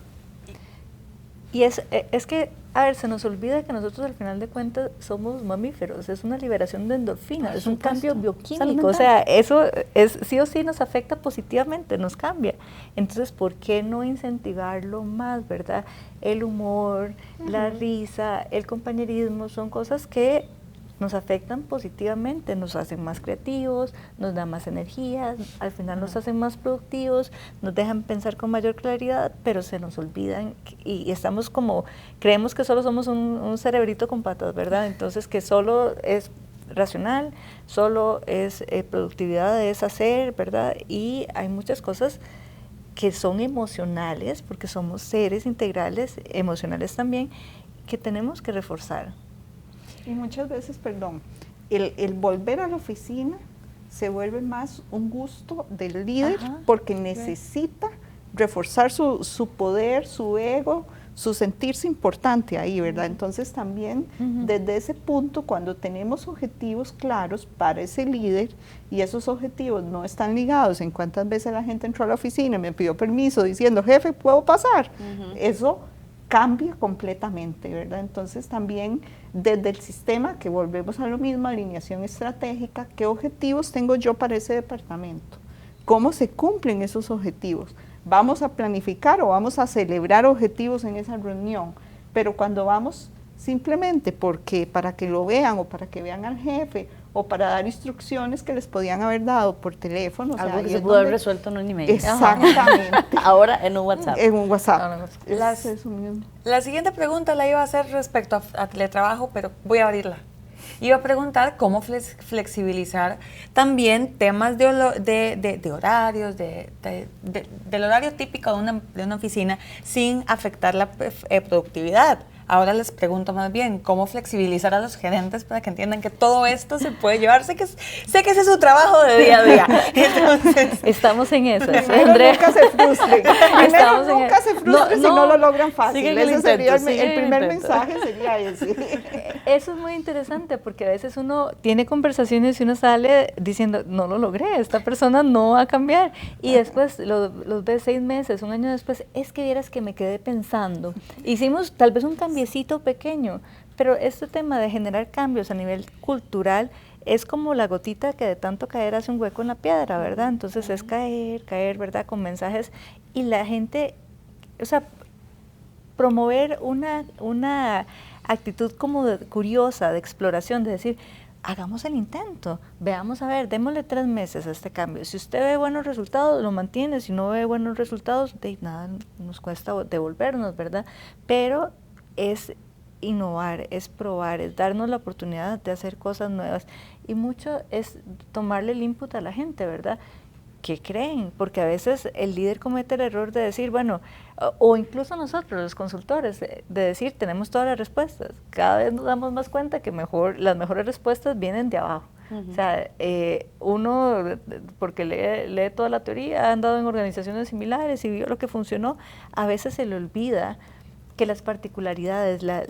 Y es que, a ver, se nos olvida que nosotros al final de cuentas somos mamíferos, es una liberación de endorfinas, es un cambio bioquímico, o sea, eso es sí o sí nos afecta positivamente, nos cambia. Entonces, ¿por qué no incentivarlo más, verdad? El humor, la risa, el compañerismo, son cosas que nos afectan positivamente, nos hacen más creativos, nos dan más energía, al final nos hacen más productivos, nos dejan pensar con mayor claridad, pero se nos olvidan y estamos como, creemos que solo somos un cerebrito con patas, ¿verdad? Entonces que solo es racional, solo es productividad, es hacer, ¿verdad? Y hay muchas cosas que son emocionales, porque somos seres integrales, emocionales también, que tenemos que reforzar. Y muchas veces, el volver a la oficina se vuelve más un gusto del líder porque necesita reforzar su poder, su ego, su sentirse importante ahí, ¿verdad? Entonces también desde ese punto, cuando tenemos objetivos claros para ese líder y esos objetivos no están ligados en cuántas veces la gente entró a la oficina y me pidió permiso diciendo, jefe, ¿puedo pasar? Eso cambia completamente, ¿verdad? Entonces también desde el sistema, que volvemos a lo mismo, alineación estratégica, ¿qué objetivos tengo yo para ese departamento? ¿Cómo se cumplen esos objetivos? ¿Vamos a planificar o vamos a celebrar objetivos en esa reunión? Pero cuando vamos simplemente porque para que lo vean o para que vean al jefe o para dar instrucciones que les podían haber dado por teléfono. Algo que se pudo haber resuelto en un email. Exactamente. Ahora en un WhatsApp. En un WhatsApp. La siguiente pregunta la iba a hacer respecto a teletrabajo, pero voy a abrirla. iba a preguntar cómo flexibilizar también temas de horarios, del horario típico de una oficina sin afectar la productividad. Ahora les pregunto más bien, ¿cómo flexibilizar a los gerentes para que entiendan que todo esto se puede llevar? Sé que ese es su trabajo de día a día. Entonces, estamos en eso. Andrea, nunca se frustren. Nunca se frustren si no lo logran fácil. Ese sería el primer mensaje, sería ese. Eso es muy interesante porque a veces uno tiene conversaciones y uno sale diciendo, no lo logré, esta persona no va a cambiar. Y después los ves 6 meses, un año después, es que vieras que me quedé pensando. Hicimos tal vez un cambiecito pequeño, pero este tema de generar cambios a nivel cultural es como la gotita que de tanto caer hace un hueco en la piedra, ¿verdad? Entonces es caer, ¿verdad? Con mensajes y la gente, o sea, promover una actitud como curiosa, de exploración, de decir, hagamos el intento, veamos a ver, démosle 3 meses a este cambio. Si usted ve buenos resultados, lo mantiene, si no ve buenos resultados, de nada nos cuesta devolvernos, ¿verdad? Pero es innovar, es probar, es darnos la oportunidad de hacer cosas nuevas y mucho es tomarle el input a la gente, ¿verdad? ¿Qué creen? Porque a veces el líder comete el error de decir, bueno, o incluso nosotros, los consultores, de decir, tenemos todas las respuestas. Cada vez nos damos más cuenta que las mejores respuestas vienen de abajo. O sea, uno, porque lee toda la teoría, ha andado en organizaciones similares y vio lo que funcionó, a veces se le olvida que las particularidades, la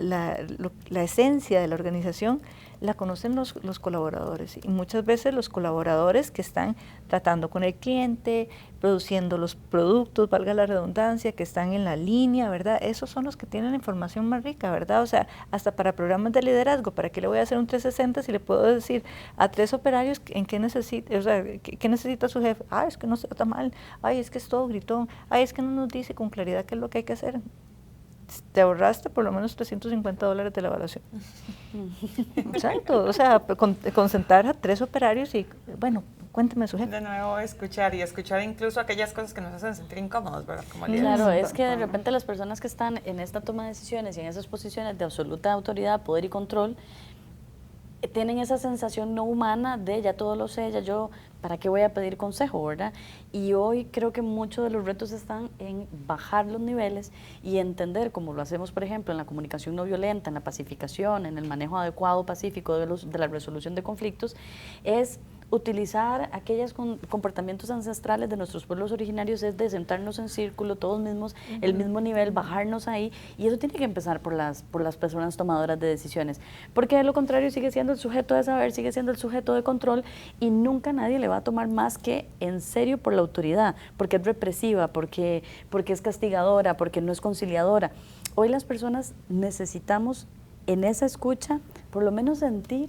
esencia de la organización la conocen los colaboradores y muchas veces los colaboradores que están tratando con el cliente, produciendo los productos, valga la redundancia, que están en la línea, ¿verdad? Esos son los que tienen la información más rica, ¿verdad? O sea, hasta para programas de liderazgo, ¿para qué le voy a hacer un 360 si le puedo decir a 3 operarios en qué necesita, o sea, qué necesita su jefe? Ah, es que no se trata mal, ay, es que es todo gritón, ay, es que no nos dice con claridad qué es lo que hay que hacer. Te ahorraste por lo menos $350 de la evaluación. Exacto, o sea, concentrar a 3 operarios y, bueno, cuénteme su jefe. De nuevo escuchar incluso aquellas cosas que nos hacen sentir incómodos, ¿verdad? Como claro, es que de repente las personas que están en esta toma de decisiones y en esas posiciones de absoluta autoridad, poder y control, tienen esa sensación no humana de ya todo lo sé, ya yo, ¿para qué voy a pedir consejo, verdad? Y hoy creo que muchos de los retos están en bajar los niveles y entender, como lo hacemos, por ejemplo, en la comunicación no violenta, en la pacificación, en el manejo adecuado pacífico de la resolución de conflictos, es utilizar aquellos comportamientos ancestrales de nuestros pueblos originarios, es de sentarnos en círculo, todos mismos, el mismo nivel, bajarnos ahí, y eso tiene que empezar por las personas tomadoras de decisiones, porque de lo contrario sigue siendo el sujeto de saber, sigue siendo el sujeto de control, y nunca nadie le va a tomar más que en serio por la autoridad, porque es represiva, porque es castigadora, porque no es conciliadora. Hoy las personas necesitamos en esa escucha, por lo menos sentir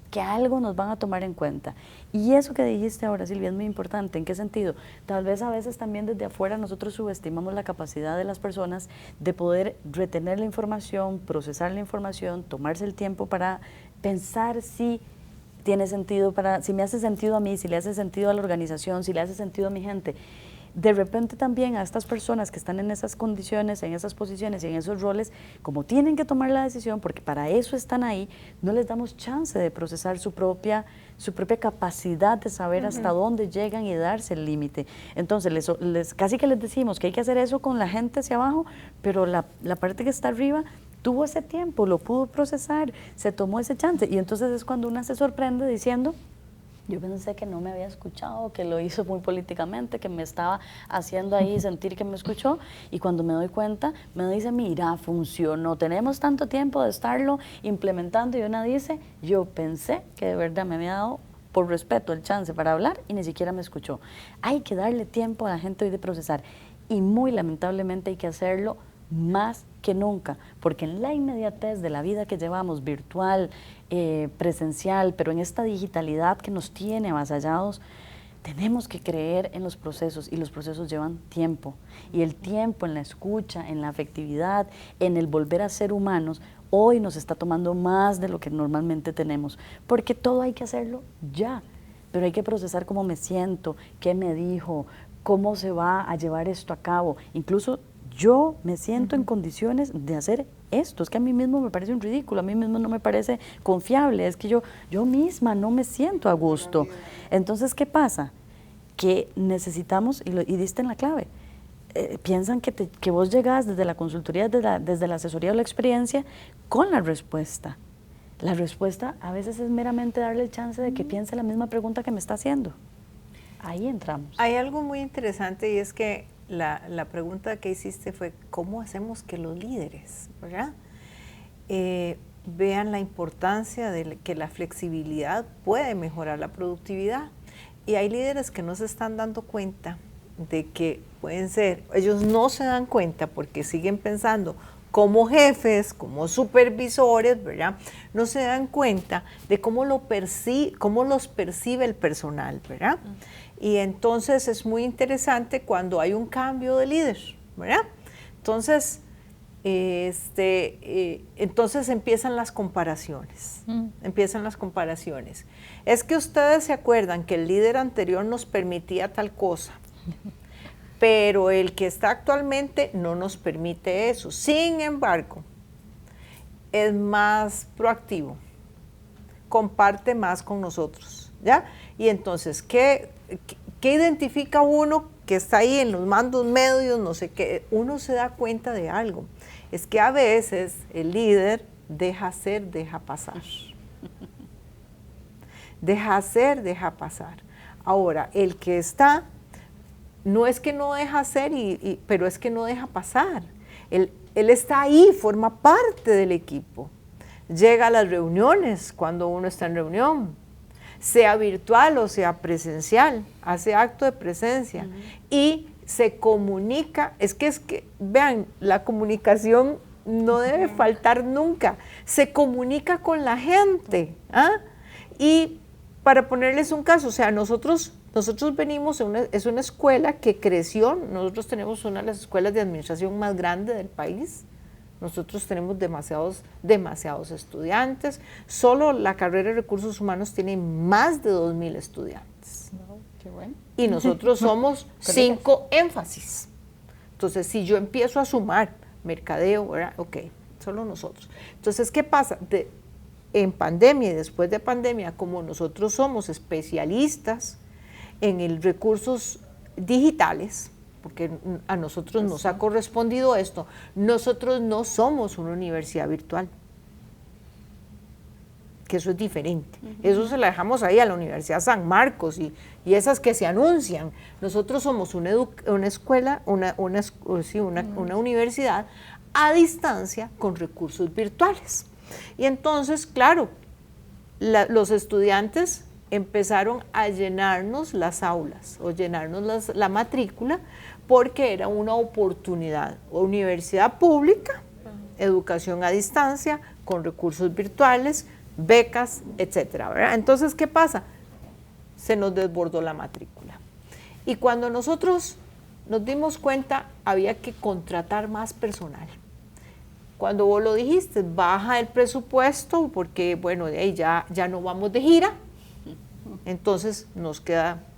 que algo nos van a tomar en cuenta. Y eso que dijiste ahora, Silvia, es muy importante. ¿En qué sentido? Tal vez a veces también desde afuera nosotros subestimamos la capacidad de las personas de poder retener la información, procesar la información, tomarse el tiempo para pensar si tiene sentido, si me hace sentido a mí, si le hace sentido a la organización, si le hace sentido a mi gente. De repente también a estas personas que están en esas condiciones, en esas posiciones y en esos roles, como tienen que tomar la decisión, porque para eso están ahí, no les damos chance de procesar su propia capacidad de saber hasta dónde llegan y darse el límite. Entonces, casi que les decimos que hay que hacer eso con la gente hacia abajo, pero la parte que está arriba tuvo ese tiempo, lo pudo procesar, se tomó ese chance. Y entonces es cuando una se sorprende diciendo, yo pensé que no me había escuchado, que lo hizo muy políticamente, que me estaba haciendo ahí sentir que me escuchó, y cuando me doy cuenta, me dice, mira, funcionó, tenemos tanto tiempo de estarlo implementando, y una dice, yo pensé que de verdad me había dado, por respeto, el chance para hablar, y ni siquiera me escuchó. Hay que darle tiempo a la gente hoy de procesar, y muy lamentablemente hay que hacerlo más que nunca, porque en la inmediatez de la vida que llevamos, virtual, presencial, pero en esta digitalidad que nos tiene avasallados, tenemos que creer en los procesos, y los procesos llevan tiempo, y el tiempo en la escucha, en la afectividad, en el volver a ser humanos, hoy nos está tomando más de lo que normalmente tenemos, porque todo hay que hacerlo ya, pero hay que procesar cómo me siento, qué me dijo, cómo se va a llevar esto a cabo, incluso yo me siento en condiciones de hacer esto, es que a mí mismo me parece un ridículo, a mí mismo no me parece confiable, es que yo misma no me siento a gusto. Entonces, ¿qué pasa? Que necesitamos, y diste en la clave, piensan que vos llegás desde la consultoría, desde la asesoría o la experiencia, con la respuesta. La respuesta a veces es meramente darle el chance de que piense la misma pregunta que me está haciendo. Ahí entramos. Hay algo muy interesante y es que la pregunta que hiciste fue ¿cómo hacemos que los líderes, ¿verdad? Vean la importancia de que la flexibilidad puede mejorar la productividad? Y hay líderes que no se están dando cuenta de que pueden ser, ellos no se dan cuenta porque siguen pensando como jefes, como supervisores, ¿verdad? No se dan cuenta de cómo los percibe el personal, ¿verdad? Y entonces es muy interesante cuando hay un cambio de líder, ¿verdad? Entonces, entonces empiezan las comparaciones, Es que ustedes se acuerdan que el líder anterior nos permitía tal cosa, pero el que está actualmente no nos permite eso. Sin embargo, es más proactivo, comparte más con nosotros, ¿ya? Y entonces, ¿qué identifica uno que está ahí en los mandos medios, no sé qué? Uno se da cuenta de algo. Es que a veces el líder deja hacer, deja pasar. Deja hacer, deja pasar. Ahora, el que está, no es que no deja hacer, pero es que no deja pasar. Él está ahí, forma parte del equipo. Llega a las reuniones cuando uno está en reunión, sea virtual o sea presencial, hace acto de presencia y se comunica. Es que vean, la comunicación no debe faltar nunca. Se comunica con la gente. Y para ponerles un caso, o sea, nosotros venimos, es una escuela que creció. Nosotros tenemos una de las escuelas de administración más grandes del país. Nosotros tenemos demasiados estudiantes. Solo la carrera de recursos humanos tiene más de 2,000 estudiantes. No, qué bueno. Y nosotros somos 5 énfasis. Entonces, si yo empiezo a sumar mercadeo, ¿verdad? Ok, solo nosotros. Entonces, ¿qué pasa? En pandemia y después de pandemia, como nosotros somos especialistas en el recursos digitales, porque a nosotros nos ha correspondido esto, nosotros no somos una universidad virtual, que eso es diferente. Eso se la dejamos ahí a la Universidad San Marcos y esas que se anuncian. Nosotros somos una escuela, una universidad a distancia con recursos virtuales. Y entonces, claro, los estudiantes empezaron a llenarnos las aulas o llenarnos la matrícula porque era una oportunidad. Universidad pública, educación a distancia, con recursos virtuales, becas, etcétera, ¿verdad? Entonces, ¿qué pasa? Se nos desbordó la matrícula. Y cuando nosotros nos dimos cuenta, había que contratar más personal. Cuando vos lo dijiste, baja el presupuesto porque, bueno, de ahí ya no vamos de gira, entonces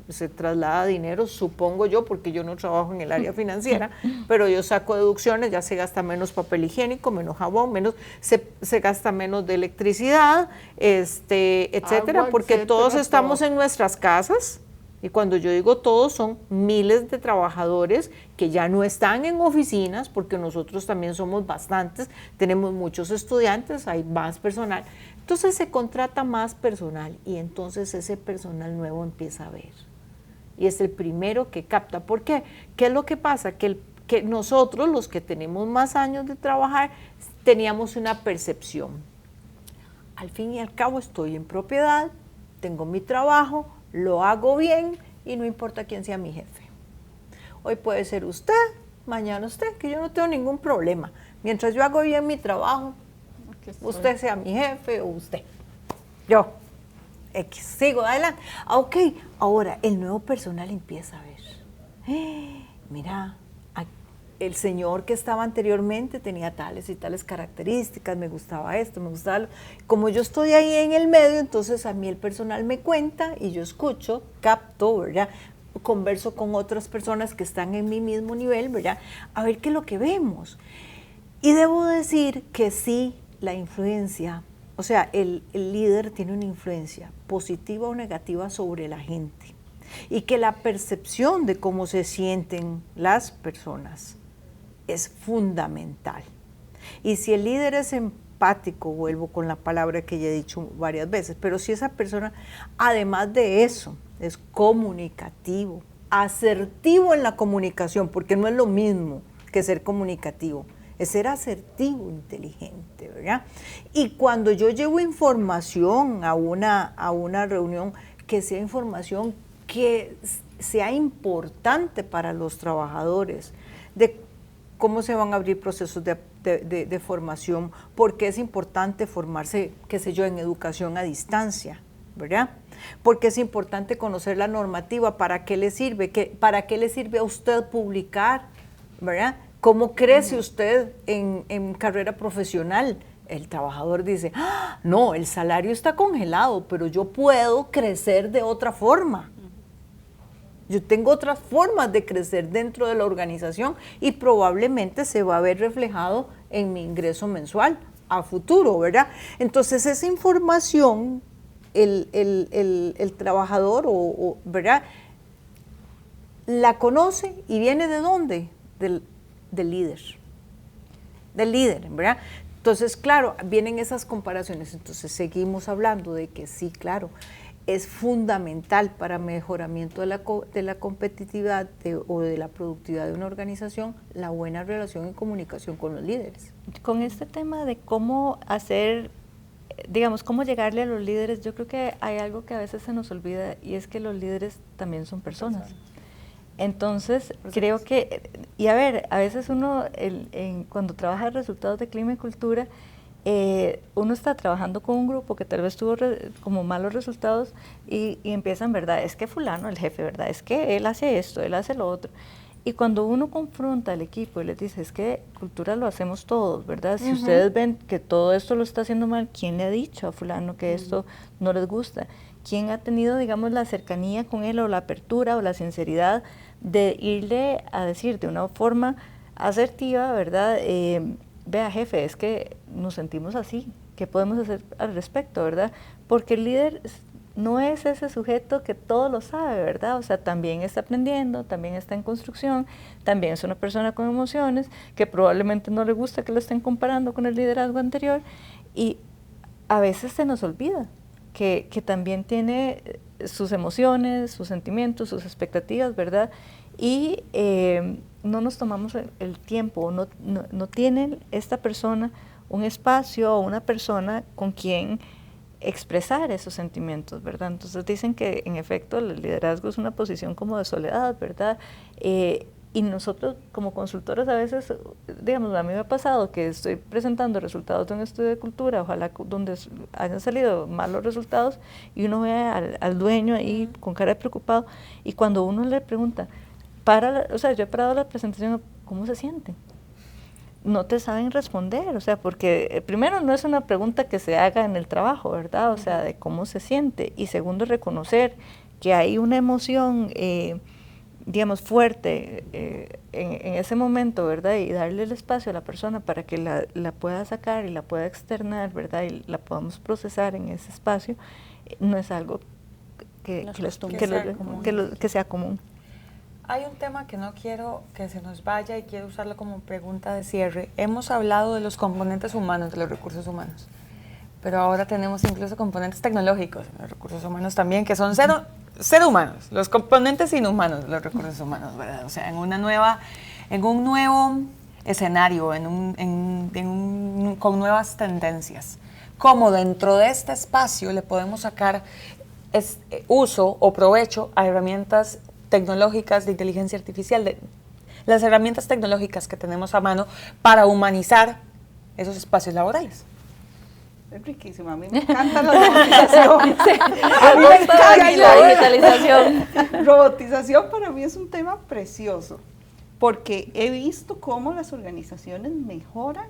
se traslada dinero, supongo yo, porque yo no trabajo en el área financiera, pero yo saco deducciones, ya se gasta menos papel higiénico, menos jabón, se gasta menos de electricidad, etcétera, agua, porque todos estamos en nuestras casas. Y cuando yo digo todos, son miles de trabajadores que ya no están en oficinas, porque nosotros también somos bastantes, tenemos muchos estudiantes, hay más personal. Entonces se contrata más personal y entonces ese personal nuevo empieza a ver. Y es el primero que capta. ¿Por qué? ¿Qué es lo que pasa? Que nosotros, los que tenemos más años de trabajar, teníamos una percepción. Al fin y al cabo estoy en propiedad, tengo mi trabajo, lo hago bien y no importa quién sea mi jefe. Hoy puede ser usted, mañana usted, que yo no tengo ningún problema. Mientras yo hago bien mi trabajo, usted sea mi jefe o usted. Yo, sigo adelante. Ok, ahora el nuevo personal empieza a ver. Mira, el señor que estaba anteriormente tenía tales y tales características, me gustaba esto, me gustaba lo. Como yo estoy ahí en el medio, entonces a mí el personal me cuenta y yo escucho, capto, ¿verdad? Converso con otras personas que están en mi mismo nivel, ¿verdad? A ver qué es lo que vemos. Y debo decir que sí, la influencia, o sea, el líder tiene una influencia positiva o negativa sobre la gente. Y que la percepción de cómo se sienten las personas es fundamental. Y si el líder es empático, vuelvo con la palabra que ya he dicho varias veces, pero si esa persona, además de eso, es comunicativo, asertivo en la comunicación, porque no es lo mismo que ser comunicativo, es ser asertivo, inteligente, ¿verdad? Y cuando yo llevo información a una reunión, que sea información que sea importante para los trabajadores, de cómo se van a abrir procesos de formación, porque es importante formarse, qué sé yo, en educación a distancia, ¿verdad? Porque es importante conocer la normativa, ¿para qué le sirve? ¿Para qué le sirve a usted publicar? ¿Verdad? ¿Cómo crece usted en carrera profesional? El trabajador dice, ¡ah, no, el salario está congelado, pero yo puedo crecer de otra forma! Yo tengo otras formas de crecer dentro de la organización y probablemente se va a ver reflejado en mi ingreso mensual a futuro, ¿verdad? Entonces esa información, el trabajador, ¿verdad?, la conoce y viene ¿de dónde? Del líder, ¿verdad? Entonces, claro, vienen esas comparaciones, entonces seguimos hablando de que sí, claro, es fundamental para mejoramiento de la competitividad o de la productividad de una organización la buena relación y comunicación con los líderes. Con este tema de cómo hacer, digamos, cómo llegarle a los líderes, yo creo que hay algo que a veces se nos olvida y es que los líderes también son personas. Entonces, creo que, y a ver, a veces uno, cuando trabaja resultados de clima y cultura, uno está trabajando con un grupo que tal vez tuvo como malos resultados y empiezan, ¿verdad? Es que fulano, el jefe, ¿verdad? Es que él hace esto, él hace lo otro. Y cuando uno confronta al equipo y les dice, es que cultura lo hacemos todos, ¿verdad? Si ustedes ven que todo esto lo está haciendo mal, ¿quién le ha dicho a fulano que esto no les gusta? ¿Quién ha tenido, digamos, la cercanía con él o la apertura o la sinceridad de irle a decir de una forma asertiva, ¿verdad? Vea, jefe, es que nos sentimos así, ¿qué podemos hacer al respecto, verdad? Porque el líder no es ese sujeto que todo lo sabe, ¿verdad? O sea, también está aprendiendo, también está en construcción, también es una persona con emociones, que probablemente no le gusta que lo estén comparando con el liderazgo anterior, y a veces se nos olvida que también tiene sus emociones, sus sentimientos, sus expectativas, ¿verdad? Y no nos tomamos el tiempo, no tiene esta persona un espacio o una persona con quien expresar esos sentimientos, ¿verdad? Entonces dicen que en efecto el liderazgo es una posición como de soledad, ¿verdad? Y nosotros como consultores a veces, digamos, a mí me ha pasado que estoy presentando resultados de un estudio de cultura, ojalá donde hayan salido malos resultados, y uno ve al dueño ahí con cara de preocupado, y cuando uno le pregunta, o sea, yo he parado la presentación, ¿cómo se siente? No te saben responder, o sea, porque primero no es una pregunta que se haga en el trabajo, ¿verdad? O sea, de cómo se siente, y segundo, reconocer que hay una emoción, digamos, fuerte en ese momento, ¿verdad? Y darle el espacio a la persona para que la pueda sacar y la pueda externar, ¿verdad? Y la podamos procesar en ese espacio, no es algo que sea común. Hay un tema que no quiero que se nos vaya y quiero usarlo como pregunta de cierre. Hemos hablado de los componentes humanos, de los recursos humanos, pero ahora tenemos incluso componentes tecnológicos en los recursos humanos también, que son ser humanos, los componentes inhumanos de los recursos humanos, ¿verdad? O sea, en un nuevo escenario, con nuevas tendencias. ¿Cómo dentro de este espacio le podemos sacar uso o provecho a herramientas tecnológicas de inteligencia artificial, las herramientas tecnológicas que tenemos a mano para humanizar esos espacios laborales? Es riquísimo, a mí me encanta la robotización. A mí me encanta la digitalización. Robotización para mí es un tema precioso, porque he visto cómo las organizaciones mejoran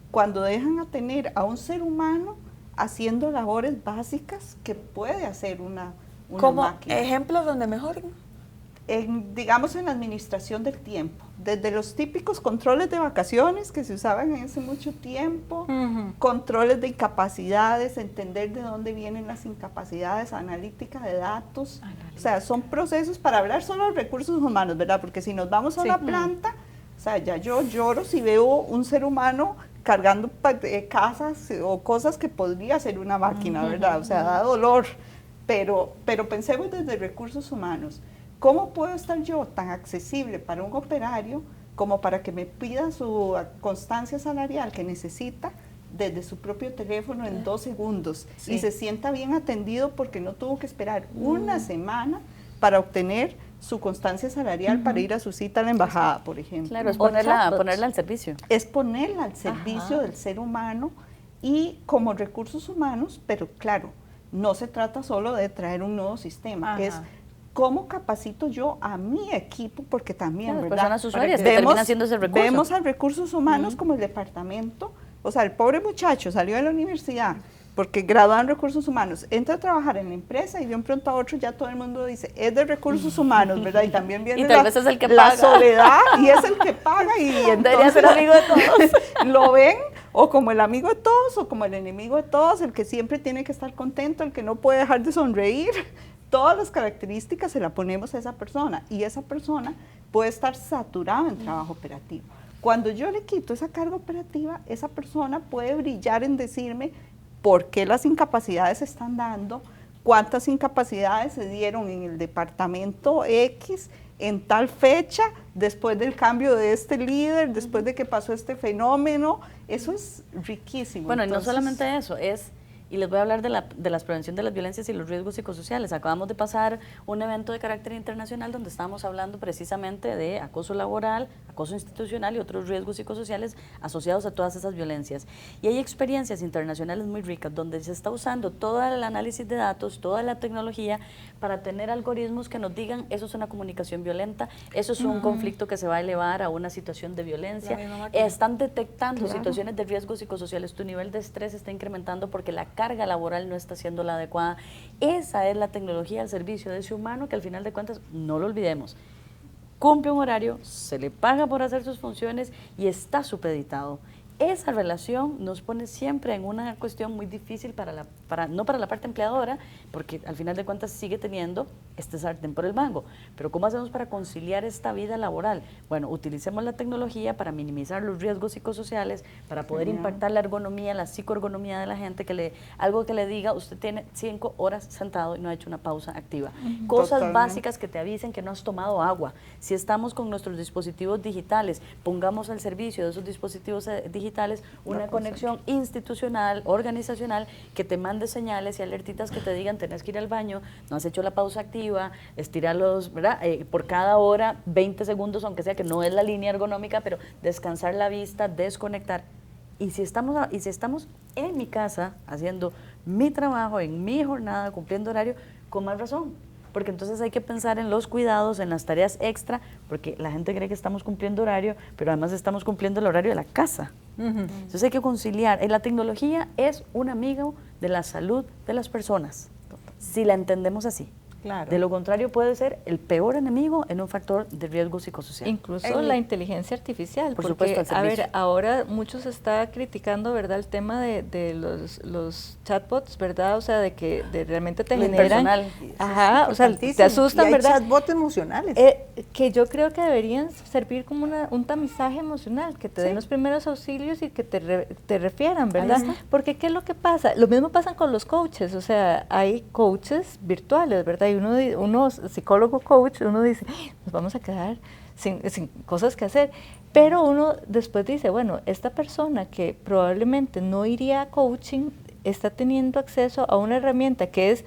cuando dejan a tener a un ser humano haciendo labores básicas que puede hacer una ¿Como máquina. ejemplos donde mejoren? digamos, en la administración del tiempo, desde los típicos controles de vacaciones que se usaban en hace mucho tiempo, controles de incapacidades, entender de dónde vienen las incapacidades, analítica de datos, o sea, son procesos para hablar solo de recursos humanos, ¿verdad? Porque si nos vamos a la planta, o sea, ya yo lloro si veo un ser humano cargando casas o cosas que podría ser una máquina, ¿verdad? O sea, da dolor, pero pensemos desde recursos humanos. ¿Cómo puedo estar yo tan accesible para un operario como para que me pida su constancia salarial que necesita desde su propio teléfono en 2 segundos y se sienta bien atendido porque no tuvo que esperar una semana para obtener su constancia salarial para ir a su cita a la embajada, por ejemplo? Claro, es ponerla al servicio. Es ponerla al servicio del ser humano y como recursos humanos, pero claro, no se trata solo de traer un nuevo sistema, es ¿cómo capacito yo a mi equipo? Porque también, ¿verdad? Personas usuarias que terminan siendo ese recurso. Vemos a recursos humanos como el departamento, o sea, el pobre muchacho salió de la universidad porque graduado en recursos humanos, entra a trabajar en la empresa y de un pronto a otro ya todo el mundo dice, es de recursos humanos, ¿verdad? Y también viene tal vez es el que la paga. Soledad y es el que paga y debería ser amigo de todos. Lo ven o como el amigo de todos o como el enemigo de todos, el que siempre tiene que estar contento, el que no puede dejar de sonreír. Todas las características se las ponemos a esa persona y esa persona puede estar saturada en trabajo operativo. Cuando yo le quito esa carga operativa, esa persona puede brillar en decirme por qué las incapacidades se están dando, cuántas incapacidades se dieron en el departamento X en tal fecha, después del cambio de este líder, después de que pasó este fenómeno. Eso es riquísimo. Bueno, entonces, y no solamente eso, y les voy a hablar de la prevención de las violencias y los riesgos psicosociales. Acabamos de pasar un evento de carácter internacional donde estábamos hablando precisamente de acoso laboral, acoso institucional y otros riesgos psicosociales asociados a todas esas violencias. Y hay experiencias internacionales muy ricas donde se está usando todo el análisis de datos, toda la tecnología para tener algoritmos que nos digan eso es una comunicación violenta, eso es un conflicto que se va a elevar a una situación de violencia. Están detectando situaciones de riesgos psicosociales, tu nivel de estrés está incrementando porque la carga laboral no está siendo la adecuada. Esa es la tecnología al servicio de ese humano que al final de cuentas, no lo olvidemos, cumple un horario, se le paga por hacer sus funciones y está supeditado. Esa relación nos pone siempre en una cuestión muy difícil no para la parte empleadora, porque al final de cuentas sigue teniendo este sartén por el mango. Pero ¿cómo hacemos para conciliar esta vida laboral? Bueno, utilicemos la tecnología para minimizar los riesgos psicosociales, para poder impactar la ergonomía, la psicoergonomía de la gente, algo que le diga, usted tiene 5 horas sentado y no ha hecho una pausa activa. Cosas básicas que te avisen que no has tomado agua. Si estamos con nuestros dispositivos digitales, pongamos al servicio de esos dispositivos digitales una conexión institucional, organizacional, que te mande señales y alertitas que te digan tenés que ir al baño, no has hecho la pausa activa, estirarlos, ¿verdad? Por cada hora, 20 segundos, aunque sea que no es la línea ergonómica, pero descansar la vista, desconectar. Y si estamos en mi casa haciendo mi trabajo, en mi jornada, cumpliendo horario, con más razón. Porque entonces hay que pensar en los cuidados, en las tareas extra, porque la gente cree que estamos cumpliendo horario, pero además estamos cumpliendo el horario de la casa. Entonces hay que conciliar. La tecnología es un amigo de la salud de las personas, si la entendemos así. Claro. De lo contrario puede ser el peor enemigo en un factor de riesgo psicosocial. Incluso la inteligencia artificial. Por supuesto, al servicio. A ver, ahora muchos está criticando, ¿verdad?, el tema de los chatbots, ¿verdad? O sea, de que realmente te generan... Ajá, o sea, te asustan, ¿verdad? Hay chatbots emocionales. Que yo creo que deberían servir como un tamizaje emocional, que te den los primeros auxilios y que te refieran, ¿verdad? Porque ¿qué es lo que pasa? Lo mismo pasa con los coaches, o sea, hay coaches virtuales, ¿verdad? Y uno psicólogo coach, uno dice, nos vamos a quedar sin cosas que hacer, pero uno después dice, bueno, esta persona que probablemente no iría a coaching está teniendo acceso a una herramienta que es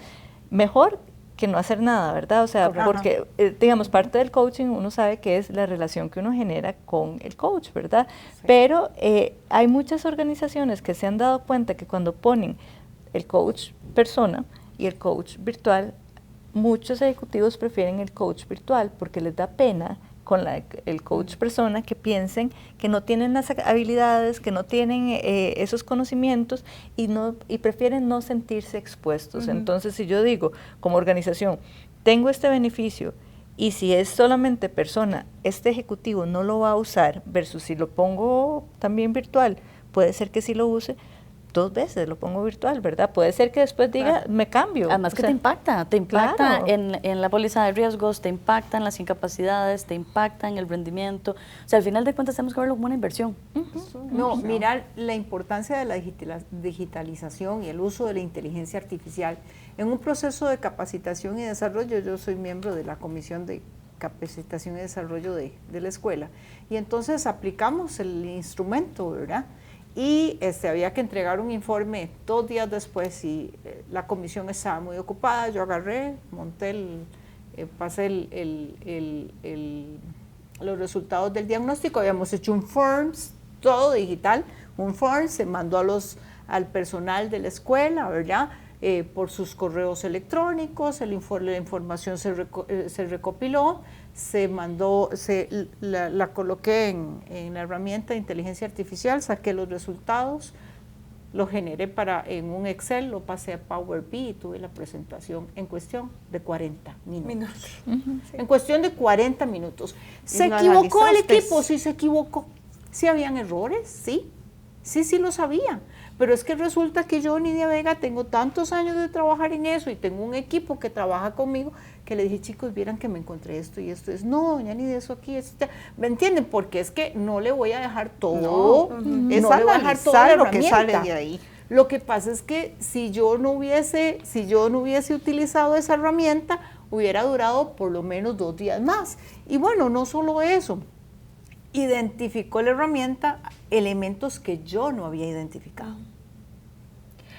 mejor que no hacer nada, ¿verdad? O sea, porque, digamos, parte del coaching uno sabe que es la relación que uno genera con el coach, ¿verdad? Sí. Pero hay muchas organizaciones que se han dado cuenta que cuando ponen el coach persona y el coach virtual, muchos ejecutivos prefieren el coach virtual porque les da pena con el coach persona que piensen que no tienen las habilidades, que no tienen esos conocimientos y prefieren no sentirse expuestos. Entonces, si yo digo, como organización, tengo este beneficio Y si es solamente persona, este ejecutivo no lo va a usar, versus si lo pongo también virtual, puede ser que sí lo use 2 veces, lo pongo virtual, ¿verdad? Puede ser que después diga, me cambio. Además que te impacta claro. en la póliza de riesgos, te impacta en las incapacidades, te impacta en el rendimiento. O sea, al final de cuentas tenemos que verlo como una inversión. No, mirar la importancia de la digitalización y el uso de la inteligencia artificial. En un proceso de capacitación y desarrollo, yo soy miembro de la Comisión de Capacitación y Desarrollo de la escuela, y entonces aplicamos el instrumento, ¿verdad? Y había que entregar un informe 2 días después y la comisión estaba muy ocupada. Yo agarré, monté, pasé los resultados del diagnóstico. Habíamos hecho un Forms, todo digital, un Forms, se mandó al personal de la escuela, ¿verdad? Por sus correos electrónicos, la información se recopiló, se mandó, la coloqué en la herramienta de inteligencia artificial, saqué los resultados, lo generé en un Excel, lo pasé a Power BI y tuve la presentación en cuestión de 40 minutos. Sí. En cuestión de 40 minutos. ¿Se equivocó el equipo? Sí, se equivocó. ¿Sí habían errores? Sí. Sí lo sabía. Pero es que resulta que yo, Nidia Vega, tengo tantos años de trabajar en eso y tengo un equipo que trabaja conmigo, que le dije, chicos, vieran que me encontré esto y esto. No, doña Nidia, eso aquí, ¿me entienden? Porque es que no le voy a dejar todo, no le voy a dejar toda la herramienta. Lo que sale de ahí. Lo que pasa es que si yo no hubiese utilizado esa herramienta, hubiera durado por lo menos 2 días más. Y bueno, no solo eso, identificó la herramienta elementos que yo no había identificado.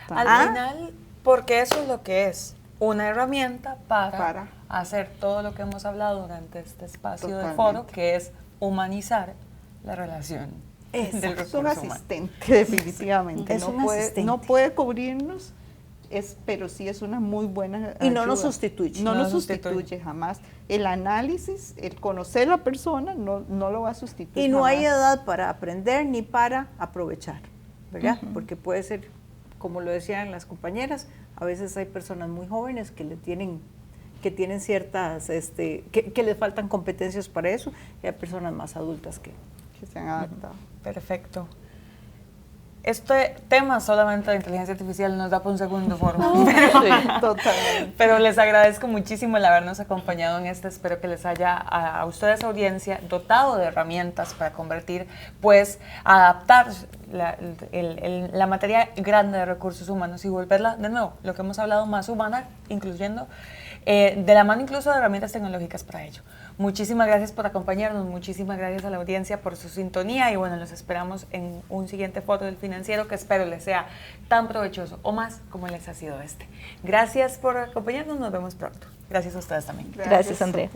Al final, porque eso es lo que es, una herramienta para hacer todo lo que hemos hablado durante este espacio de foro, que es humanizar la relación del recurso es un asistente, definitivamente. No puede cubrirnos, pero sí es una muy buena ayuda. Y no nos sustituye. No nos sustituye jamás. El análisis, el conocer a la persona, no lo va a sustituir. Y no hay edad para aprender ni para aprovechar, ¿verdad? Porque puede ser, como lo decían las compañeras, a veces hay personas muy jóvenes que tienen ciertas, que les faltan competencias para eso, y hay personas más adultas que se han adaptado. Perfecto. Este tema solamente de inteligencia artificial nos da para un segundo foro. Totalmente. Pero les agradezco muchísimo el habernos acompañado en este. Espero que les haya, a ustedes, audiencia, dotado de herramientas para convertir, adaptar la materia grande de recursos humanos y volverla, de nuevo, lo que hemos hablado, más humana, incluyendo, de la mano incluso de herramientas tecnológicas para ello. Muchísimas gracias por acompañarnos, muchísimas gracias a la audiencia por su sintonía y bueno, los esperamos en un siguiente foro del Financiero que espero les sea tan provechoso o más como les ha sido este. Gracias por acompañarnos, nos vemos pronto. Gracias a ustedes también. Gracias Andrea.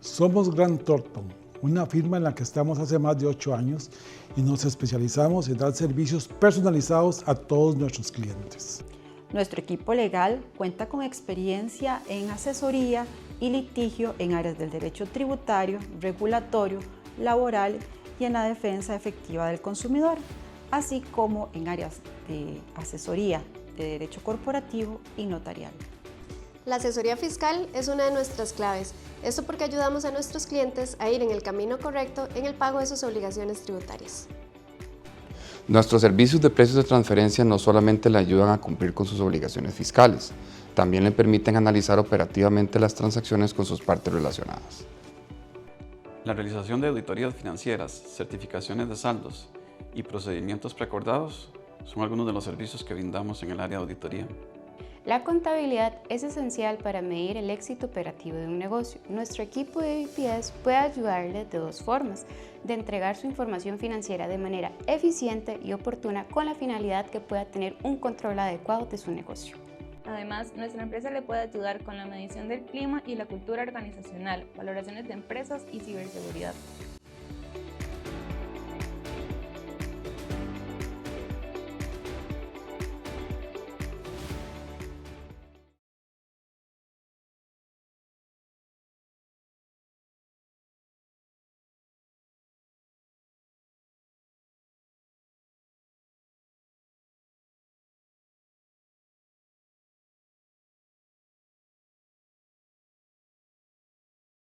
Somos Grant Thornton, una firma en la que estamos hace más de 8 años y nos especializamos en dar servicios personalizados a todos nuestros clientes. Nuestro equipo legal cuenta con experiencia en asesoría y litigio en áreas del derecho tributario, regulatorio, laboral y en la defensa efectiva del consumidor, así como en áreas de asesoría de derecho corporativo y notarial. La asesoría fiscal es una de nuestras claves. Esto porque ayudamos a nuestros clientes a ir en el camino correcto en el pago de sus obligaciones tributarias. Nuestros servicios de precios de transferencia no solamente le ayudan a cumplir con sus obligaciones fiscales, también le permiten analizar operativamente las transacciones con sus partes relacionadas. La realización de auditorías financieras, certificaciones de saldos y procedimientos preacordados son algunos de los servicios que brindamos en el área de auditoría. La contabilidad es esencial para medir el éxito operativo de un negocio. Nuestro equipo de IPS puede ayudarle de 2 formas: de entregar su información financiera de manera eficiente y oportuna con la finalidad que pueda tener un control adecuado de su negocio. Además, nuestra empresa le puede ayudar con la medición del clima y la cultura organizacional, valoraciones de empresas y ciberseguridad.